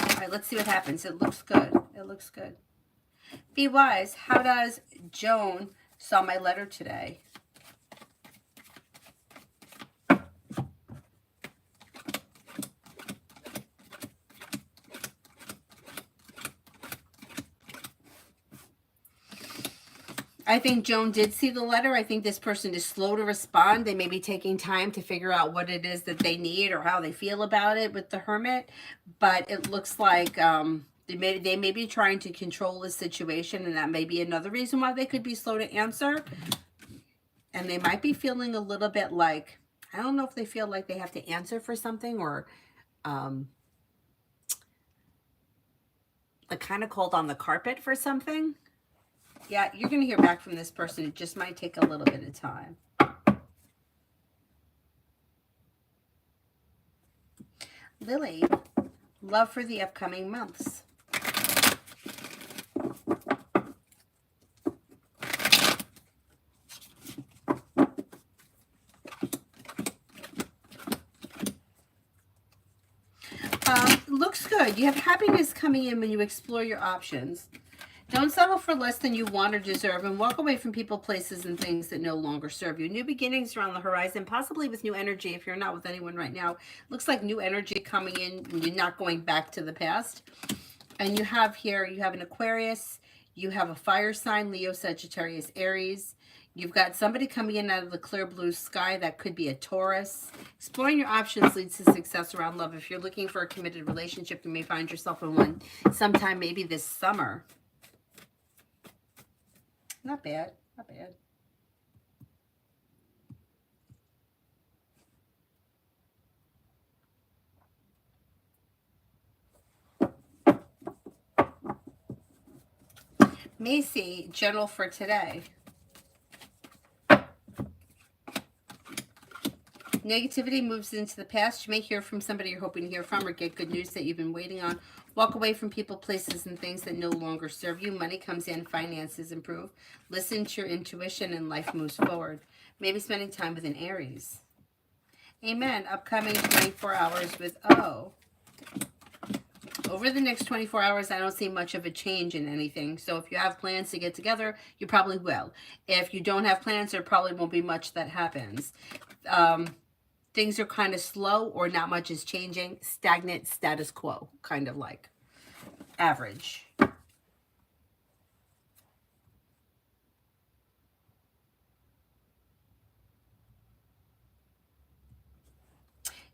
All right, let's see what happens. It looks good. It looks good. Be wise. How does Joan saw my letter today? I think Joan did see the letter. I think this person is slow to respond. They may be taking time to figure out what it is that they need or how they feel about it with the Hermit. But it looks like they may be trying to control the situation, and that may be another reason why they could be slow to answer. And they might be feeling a little bit like, I don't know if they feel like they have to answer for something, or like kind of cold on the carpet for something. Yeah, you're going to hear back from this person. It just might take a little bit of time. Lily, love for the upcoming months. Looks good. You have happiness coming in when you explore your options. Don't settle for less than you want or deserve, and walk away from people, places, and things that no longer serve you. New beginnings are on the horizon, possibly with new energy. If you're not with anyone right now, looks like new energy coming in, and you're not going back to the past. And you have here, you have an Aquarius, you have a fire sign, Leo, Sagittarius, Aries. You've got somebody coming in out of the clear blue sky. That could be a Taurus. Exploring your options leads to success around love. If you're looking for a committed relationship, you may find yourself in one sometime, maybe this summer. Not bad. Not bad. Macy, general for today. Negativity moves into the past. You may hear from somebody you're hoping to hear from or get good news that you've been waiting on. Walk away from people, places, and things that no longer serve you. Money comes in, finances improve. Listen to your intuition and life moves forward. Maybe spending time with an Aries. Amen. Upcoming 24 hours with O. Over the next 24 hours, I don't see much of a change in anything. So if you have plans to get together, you probably will. If you don't have plans, there probably won't be much that happens. Things are kind of slow or not much is changing. Stagnant, status quo, kind of like average.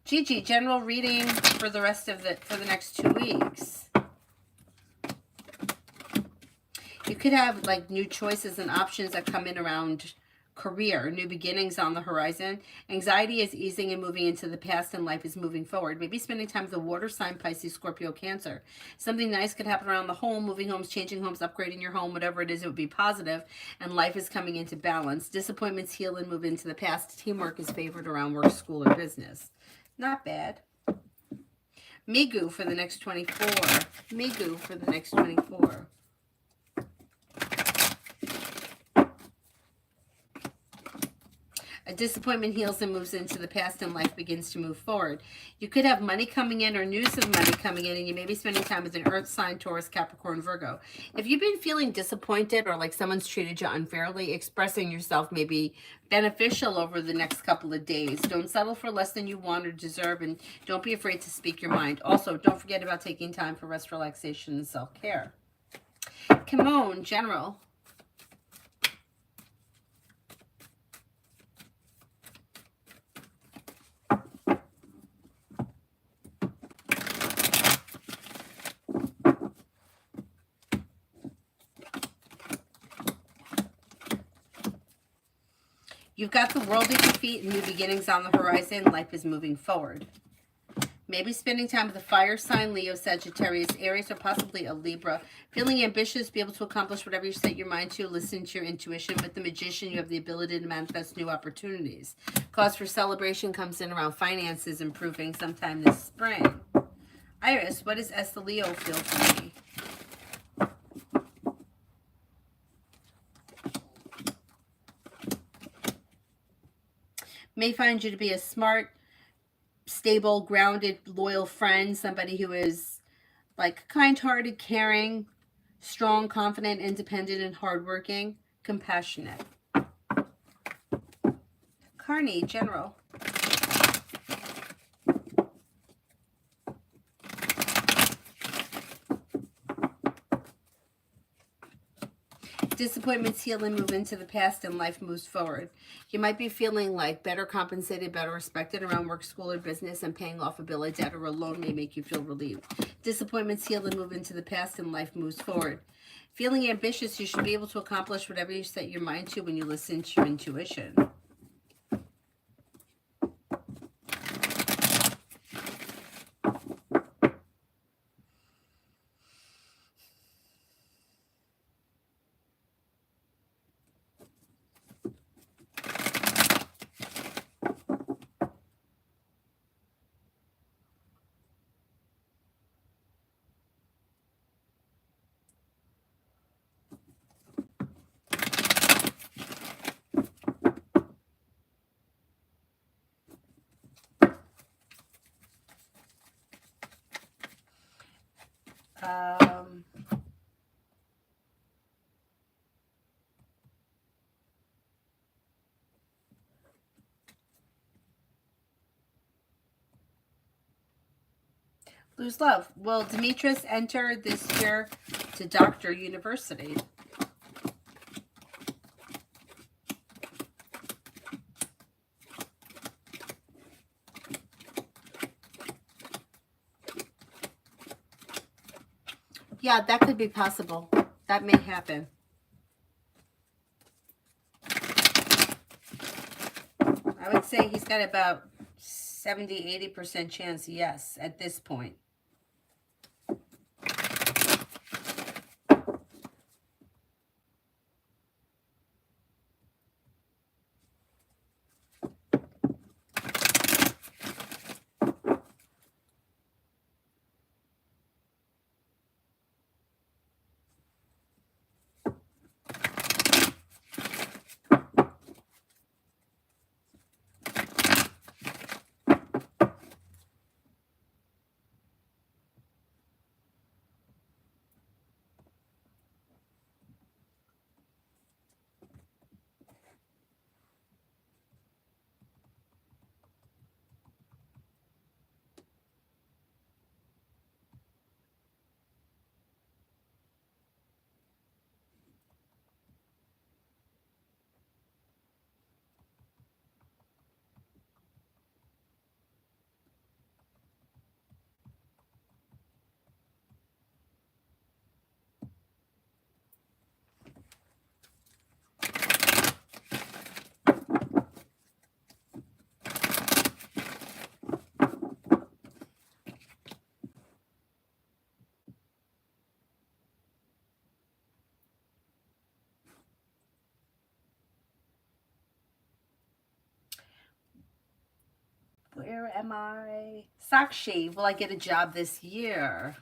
Gigi, general reading for the rest of for the next 2 weeks. You could have like new choices and options that come in around career, new beginnings on the horizon. Anxiety is easing and moving into the past, and life is moving forward. Maybe spending time with the water sign, Pisces, Scorpio, Cancer. Something nice could happen around the home, moving homes, changing homes, upgrading your home, whatever it is, it would be positive, and life is coming into balance. Disappointments heal and move into the past. Teamwork is favored around work, school, or business. Not bad. Migu for the next 24. Migu for the next 24. A disappointment heals and moves into the past, and life begins to move forward. You could have money coming in or news of money coming in, and you may be spending time with an earth sign, Taurus, Capricorn, Virgo. If you've been feeling disappointed or like someone's treated you unfairly, expressing yourself may be beneficial over the next couple of days. Don't settle for less than you want or deserve, and don't be afraid to speak your mind. Also, don't forget about taking time for rest, relaxation, and self-care. Kimon, general. You've got the world at your feet and new beginnings on the horizon. Life is moving forward. Maybe spending time with a fire sign, Leo, Sagittarius, Aries, or possibly a Libra. Feeling ambitious, be able to accomplish whatever you set your mind to. Listen to your intuition. With the Magician, you have the ability to manifest new opportunities. Cause for celebration comes in around finances improving sometime this spring. Iris, what does Esther Leo feel for me? May find you to be a smart, stable, grounded, loyal friend, somebody who is like kind-hearted, caring, strong, confident, independent, and hardworking, compassionate. Carney, general. Disappointments heal and move into the past, and life moves forward. You might be feeling like better compensated, better respected around work, school, or business, and paying off a bill, a debt, or a loan may make you feel relieved. Disappointments heal and move into the past, and life moves forward. Feeling ambitious, you should be able to accomplish whatever you set your mind to when you listen to your intuition. Lose love. Will Demetrius enter this year to Doctor University? Yeah, that could be possible. That may happen. I would say he's got about 70-80% chance yes at this point. Where am I? Sakshi, will I get a job this year?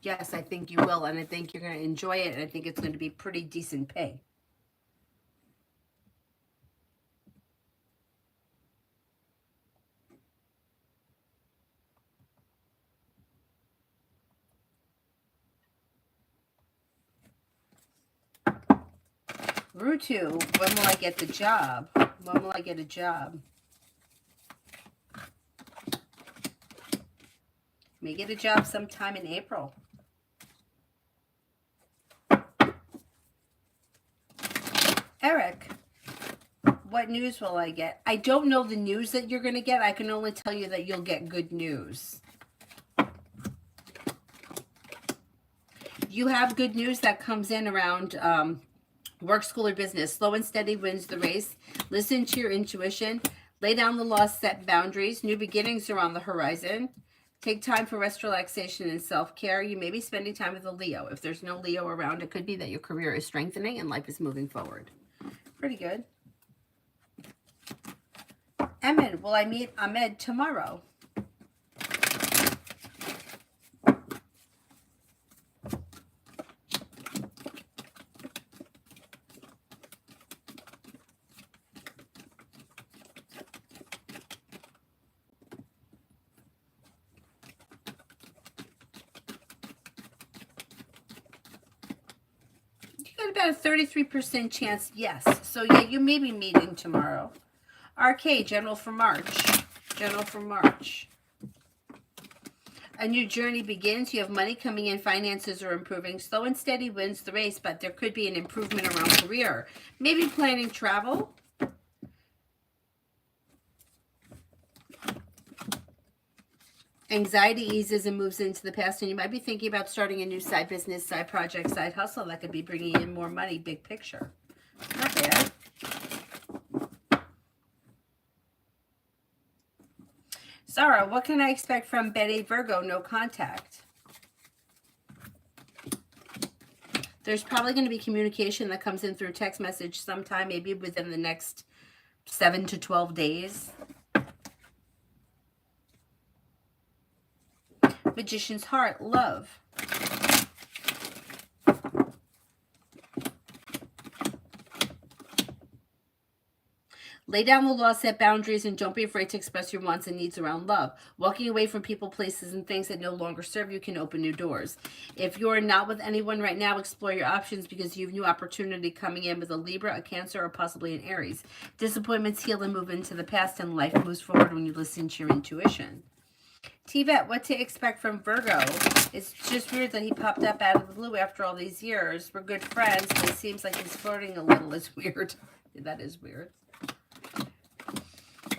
Yes, I think you will, and I think you're going to enjoy it, and I think it's going to be pretty decent pay. Rutu, when will I get the job? When will I get a job? May get a job sometime in April. Eric, what news will I get? I don't know the news that you're going to get. I can only tell you that you'll get good news. You have good news that comes in around work, school, or business. Slow and steady wins the race. Listen to your intuition. Lay down the law, set boundaries. New beginnings are on the horizon. Take time for rest, relaxation, and self-care. You may be spending time with a Leo. If there's no Leo around, it could be that your career is strengthening and life is moving forward. Pretty good. Emin, will I meet Ahmed tomorrow? About a 33% chance, yes. So yeah, you may be meeting tomorrow. RK, General for March. General for March. A new journey begins. You have money coming in. Finances are improving. Slow and steady wins the race, but there could be an improvement around career. Maybe planning travel. Anxiety eases and moves into the past, and you might be thinking about starting a new side business, side project, side hustle that could be bringing in more money, big picture. Not bad. Sarah, what can I expect from Betty Virgo? No contact. There's probably going to be communication that comes in through text message sometime, maybe within the next 7 to 12 days. Magician's heart, love. Lay down the law, set boundaries, and don't be afraid to express your wants and needs around love. Walking away from people, places, and things that no longer serve you can open new doors. If you're not with anyone right now, explore your options because you have new opportunity coming in with a Libra, a Cancer, or possibly an Aries. Disappointments heal and move into the past, and life moves forward when you listen to your intuition. T-Vet, what to expect from Virgo? It's just weird that he popped up out of the blue after all these years. We're good friends, but it seems like he's flirting a little. It's weird. That is weird.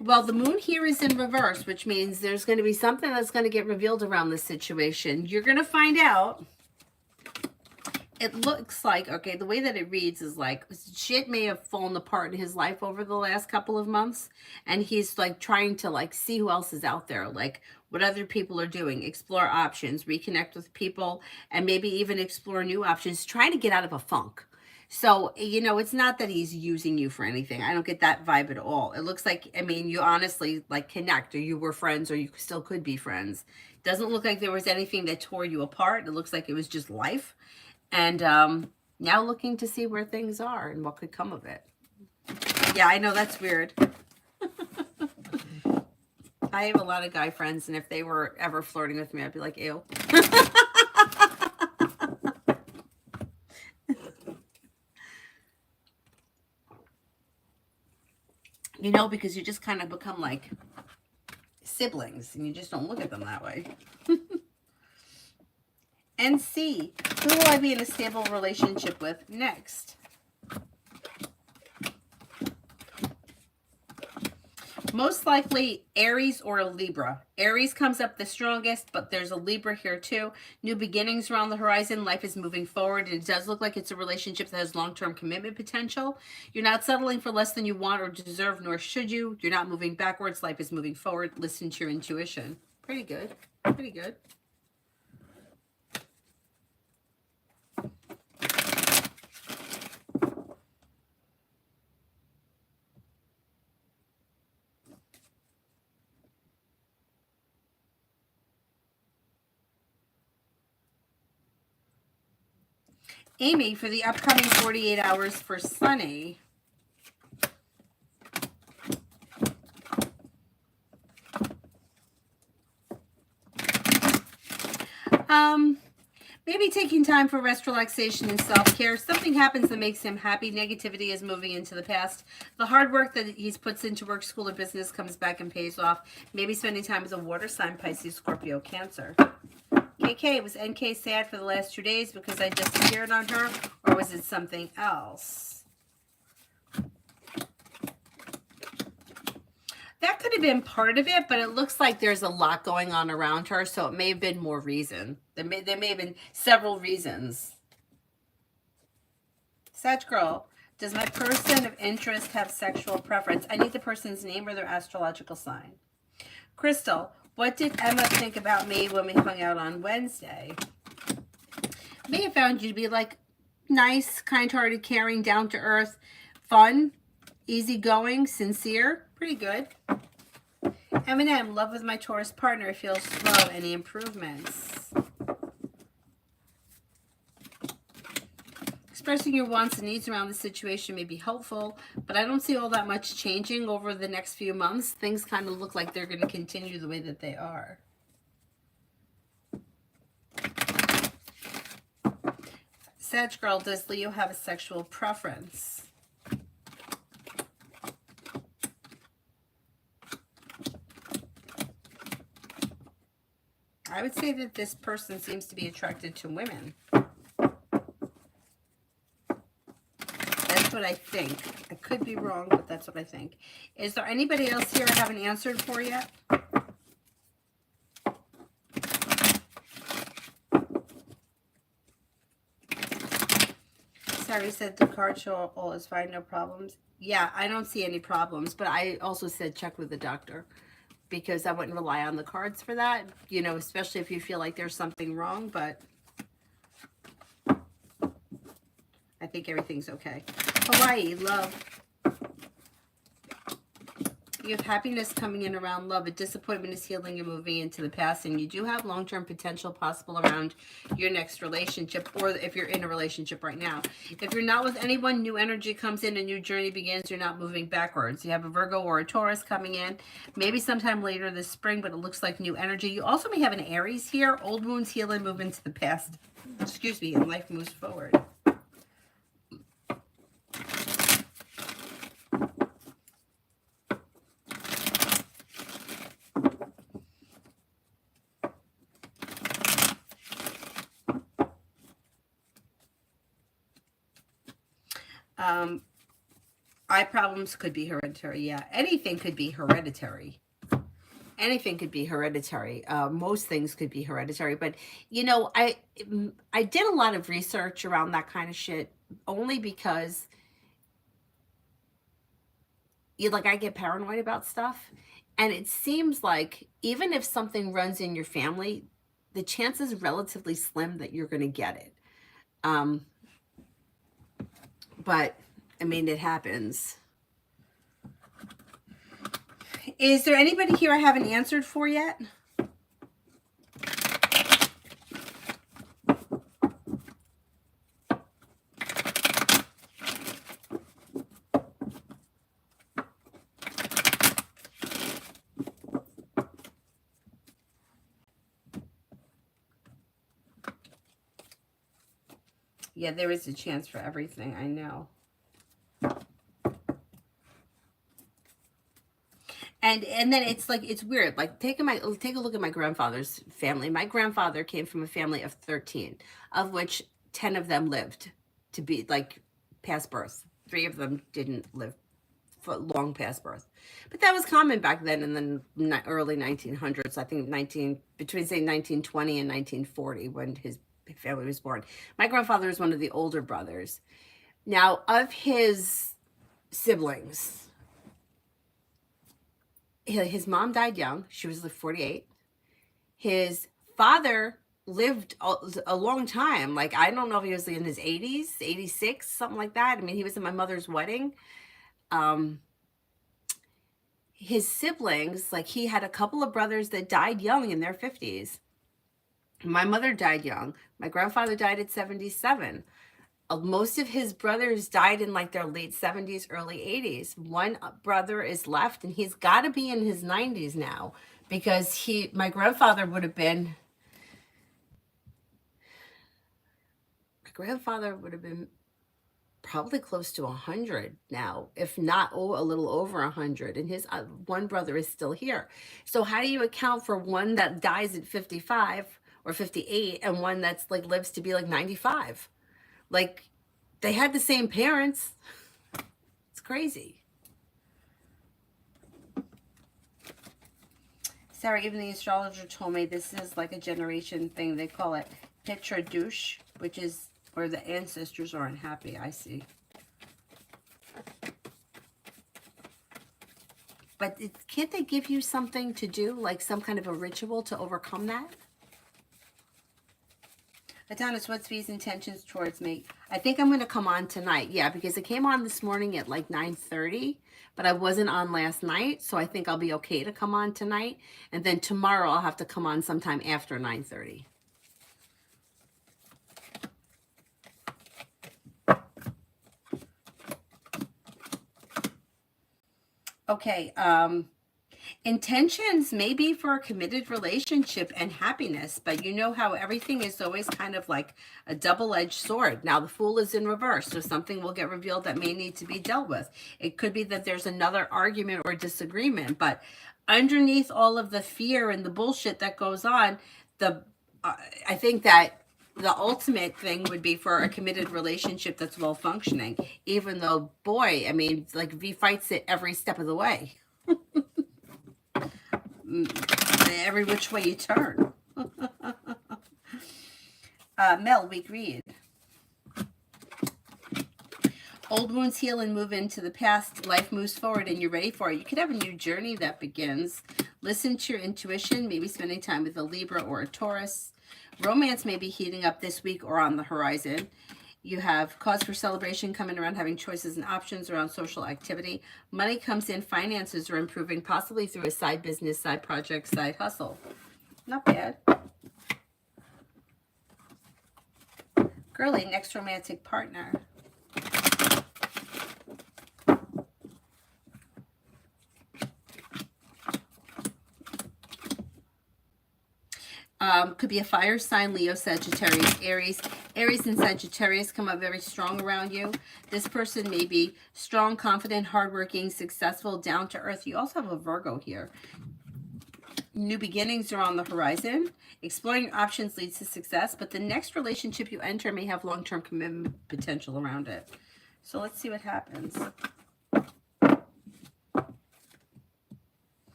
Well, the moon here is in reverse, which means there's going to be something that's going to get revealed around this situation. You're going to find out. It looks like, okay, the way that it reads is like shit may have fallen apart in his life over the last couple of months. And he's like trying to like see who else is out there, like what other people are doing, explore options, reconnect with people, and maybe even explore new options, trying to get out of a funk. So, you know, it's not that he's using you for anything. I don't get that vibe at all. It looks like, I mean, you honestly like connect, or you were friends, or you still could be friends. Doesn't look like there was anything that tore you apart. It looks like it was just life. And now looking to see where things are and what could come of it. Yeah, I know that's weird. I have a lot of guy friends, and if they were ever flirting with me, I'd be like, ew. You know, because you just kind of become like siblings, and you just don't look at them that way. And C, who will I be in a stable relationship with next? Most likely Aries or a Libra. Aries comes up the strongest, but there's a Libra here too. New beginnings are on the horizon. Life is moving forward. And it does look like it's a relationship that has long-term commitment potential. You're not settling for less than you want or deserve, nor should you. You're not moving backwards. Life is moving forward. Listen to your intuition. Pretty good. Pretty good. Amy, for the upcoming 48 hours for Sunny. Maybe taking time for rest, relaxation, and self-care. Something happens that makes him happy. Negativity is moving into the past. The hard work that he's puts into work, school, or business comes back and pays off. Maybe spending time with a water sign, Pisces, Scorpio, Cancer. KK, was NK sad for the last 2 days because I disappeared on her, or was it something else? That could have been part of it, but it looks like there's a lot going on around her, so it may have been more reason. There may have been several reasons. Sag girl, does my person of interest have sexual preference? I need the person's name or their astrological sign. Crystal, what did Emma think about me when we hung out on Wednesday? May have found you to be like nice, kind-hearted, caring, down-to-earth, fun, easygoing, sincere. Pretty good. Eminem, love with my Taurus partner. Feels slow. Any improvements? Expressing your wants and needs around the situation may be helpful, but I don't see all that much changing over the next few months. Things kind of look like they're going to continue the way that they are. Sag girl, does Leo have a sexual preference? I would say that this person seems to be attracted to women. That's what I think. I could be wrong, but that's what I think. Is there anybody else here I haven't answered for yet? Sorry, said the card show all is fine, no problems. Yeah, I don't see any problems, but I also said check with the doctor, because I wouldn't rely on the cards for that, you know, especially if you feel like there's something wrong, but I think everything's okay. Hawaii, love. You have happiness coming in around love. A disappointment is healing and moving into the past, and you do have long-term potential possible around your next relationship, or if you're in a relationship right now. If you're not with anyone, new energy comes in, a new journey begins. You're not moving backwards. You have a Virgo or a Taurus coming in, maybe sometime later this spring, but it looks like new energy. You also may have an Aries here. Old wounds heal and move into the past. Excuse me, and life moves forward. Eye problems could be hereditary. Yeah, anything could be hereditary. Anything could be hereditary. Most things could be hereditary. But you know, I did a lot of research around that kind of shit only because like I get paranoid about stuff, and it seems like even if something runs in your family, the chance is relatively slim that you're going to get it. Um, but I mean, it happens. Is there anybody here I haven't answered for yet? Yeah, there is a chance for everything. I know. And then it's like, it's weird. Like take a look at my grandfather's family. My grandfather came from a family of 13, of which 10 of them lived to be like past birth. 3 of them didn't live for long past birth. But that was common back then in the early 1900s. I think between say 1920 and 1940 when his family was born. My grandfather was one of the older brothers. Now, of his siblings, his mom died young. She was like 48. His father lived a long time. Like, I don't know if he was in his 80s, 86, something like that. I mean, he was at my mother's wedding. His siblings, like he had a couple of brothers that died young in their 50s. My mother died young. My grandfather died at 77. Most of his brothers died in like their late 70s, early 80s. One brother is left, and he's got to be in his 90s now because my grandfather would have been probably close to 100 now, if not a little over 100. And his one brother is still here. So how do you account for one that dies at 55 or 58 and one that's like lives to be like 95? Like, they had the same parents. It's crazy. Sarah, even the astrologer told me this is like a generation thing. They call it Petra douche, which is where the ancestors are unhappy. I see. But can't they give you something to do, like some kind of a ritual to overcome that? Adonis, what's V's intentions towards me? I think I'm going to come on tonight. Yeah, because I came on this morning at like 9:30, but I wasn't on last night. So I think I'll be okay to come on tonight. And then tomorrow I'll have to come on sometime after 9:30. Okay, intentions may be for a committed relationship and happiness, but you know how everything is always kind of like a double-edged sword. Now the Fool is in reverse, so something will get revealed that may need to be dealt with. It could be that there's another argument or disagreement, but underneath all of the fear and the bullshit that goes on, I think that the ultimate thing would be for a committed relationship that's well functioning, even though, boy, I mean, like V fights it every step of the way. Every which way you turn. Mel, weak read. Old wounds heal and move into the past. Life moves forward and you're ready for it. You could have a new journey that begins. Listen to your intuition, maybe spending time with a Libra or a Taurus. Romance may be heating up this week or on the horizon. You have cause for celebration coming around, having choices and options around social activity. Money comes in, finances are improving, possibly through a side business, side project, side hustle. Not bad. Girly, next romantic partner. Could be a fire sign, Leo, Sagittarius, Aries. Aries and Sagittarius come up very strong around you. This person may be strong, confident, hardworking, successful, down to earth. You also have a Virgo here. New beginnings are on the horizon. Exploring your options leads to success, but the next relationship you enter may have long-term commitment potential around it. So let's see what happens.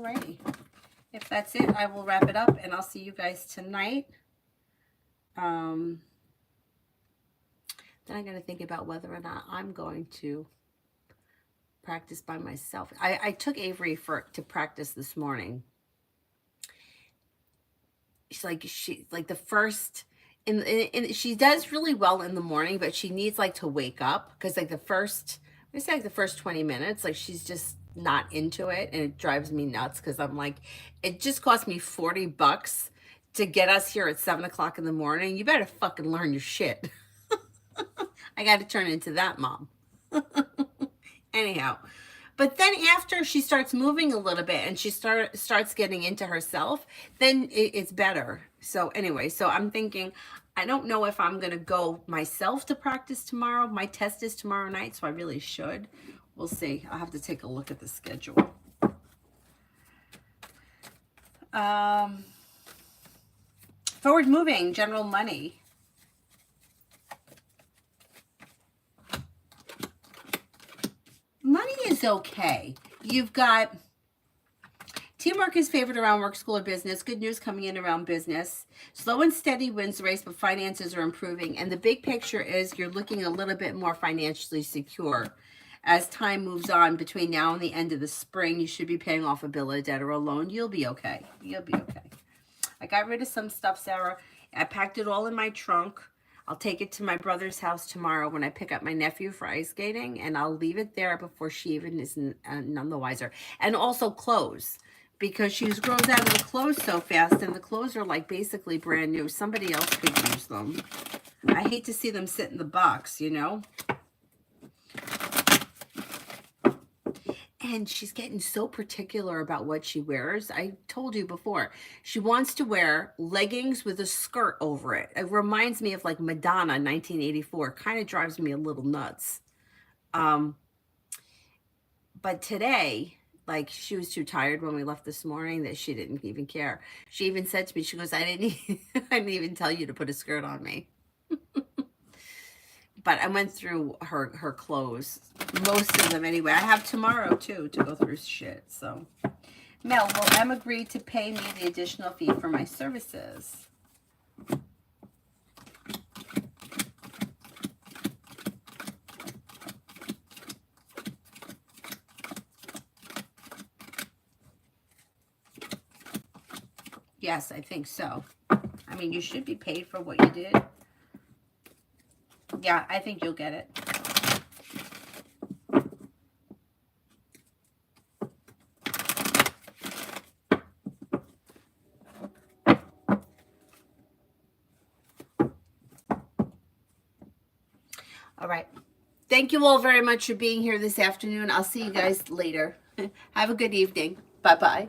Alrighty. If that's it, I will wrap it up, and I'll see you guys tonight. Then I'm going to think about whether or not I'm going to practice by myself. I took Avery to practice this morning. She's like the first, she does really well in the morning, but she needs like to wake up, because like the first 20 minutes, like she's just not into it, and it drives me nuts, because I'm like, it just cost me $40 to get us here at 7 o'clock in the morning. You better fucking learn your shit. I got to turn into that mom. Anyhow, but then after she starts moving a little bit and she starts getting into herself, then it's better. So anyway, so I'm thinking, I don't know if I'm going to go myself to practice tomorrow. My test is tomorrow night, so I really should. We'll see. I'll have to take a look at the schedule. Forward moving, general money. Money is okay. You've got teamwork is favored around work, school, or business. Good news coming in around business. Slow and steady wins the race, but finances are improving. And the big picture is you're looking a little bit more financially secure. As time moves on between now and the end of the spring, you should be paying off a bill, a debt, or a loan. You'll be okay. You'll be okay. I got rid of some stuff, Sarah. I packed it all in my trunk. I'll take it to my brother's house tomorrow when I pick up my nephew for ice skating, and I'll leave it there before she even is none the wiser. And also clothes, because she grows out of the clothes so fast, and the clothes are like basically brand new. Somebody else could use them. I hate to see them sit in the box, you know? And she's getting so particular about what she wears. I told you before, she wants to wear leggings with a skirt over it. It reminds me of like Madonna, 1984. Kind of drives me a little nuts. But today, like, she was too tired when we left this morning that she didn't even care. She even said to me, she goes, I didn't even tell you to put a skirt on me. But I went through her clothes, most of them anyway. I have tomorrow, too, to go through shit. So, Mel, will M agree to pay me the additional fee for my services? Yes, I think so. I mean, you should be paid for what you did. Yeah, I think you'll get it. All right. Thank you all very much for being here this afternoon. I'll see you guys later. Have a good evening. Bye-bye.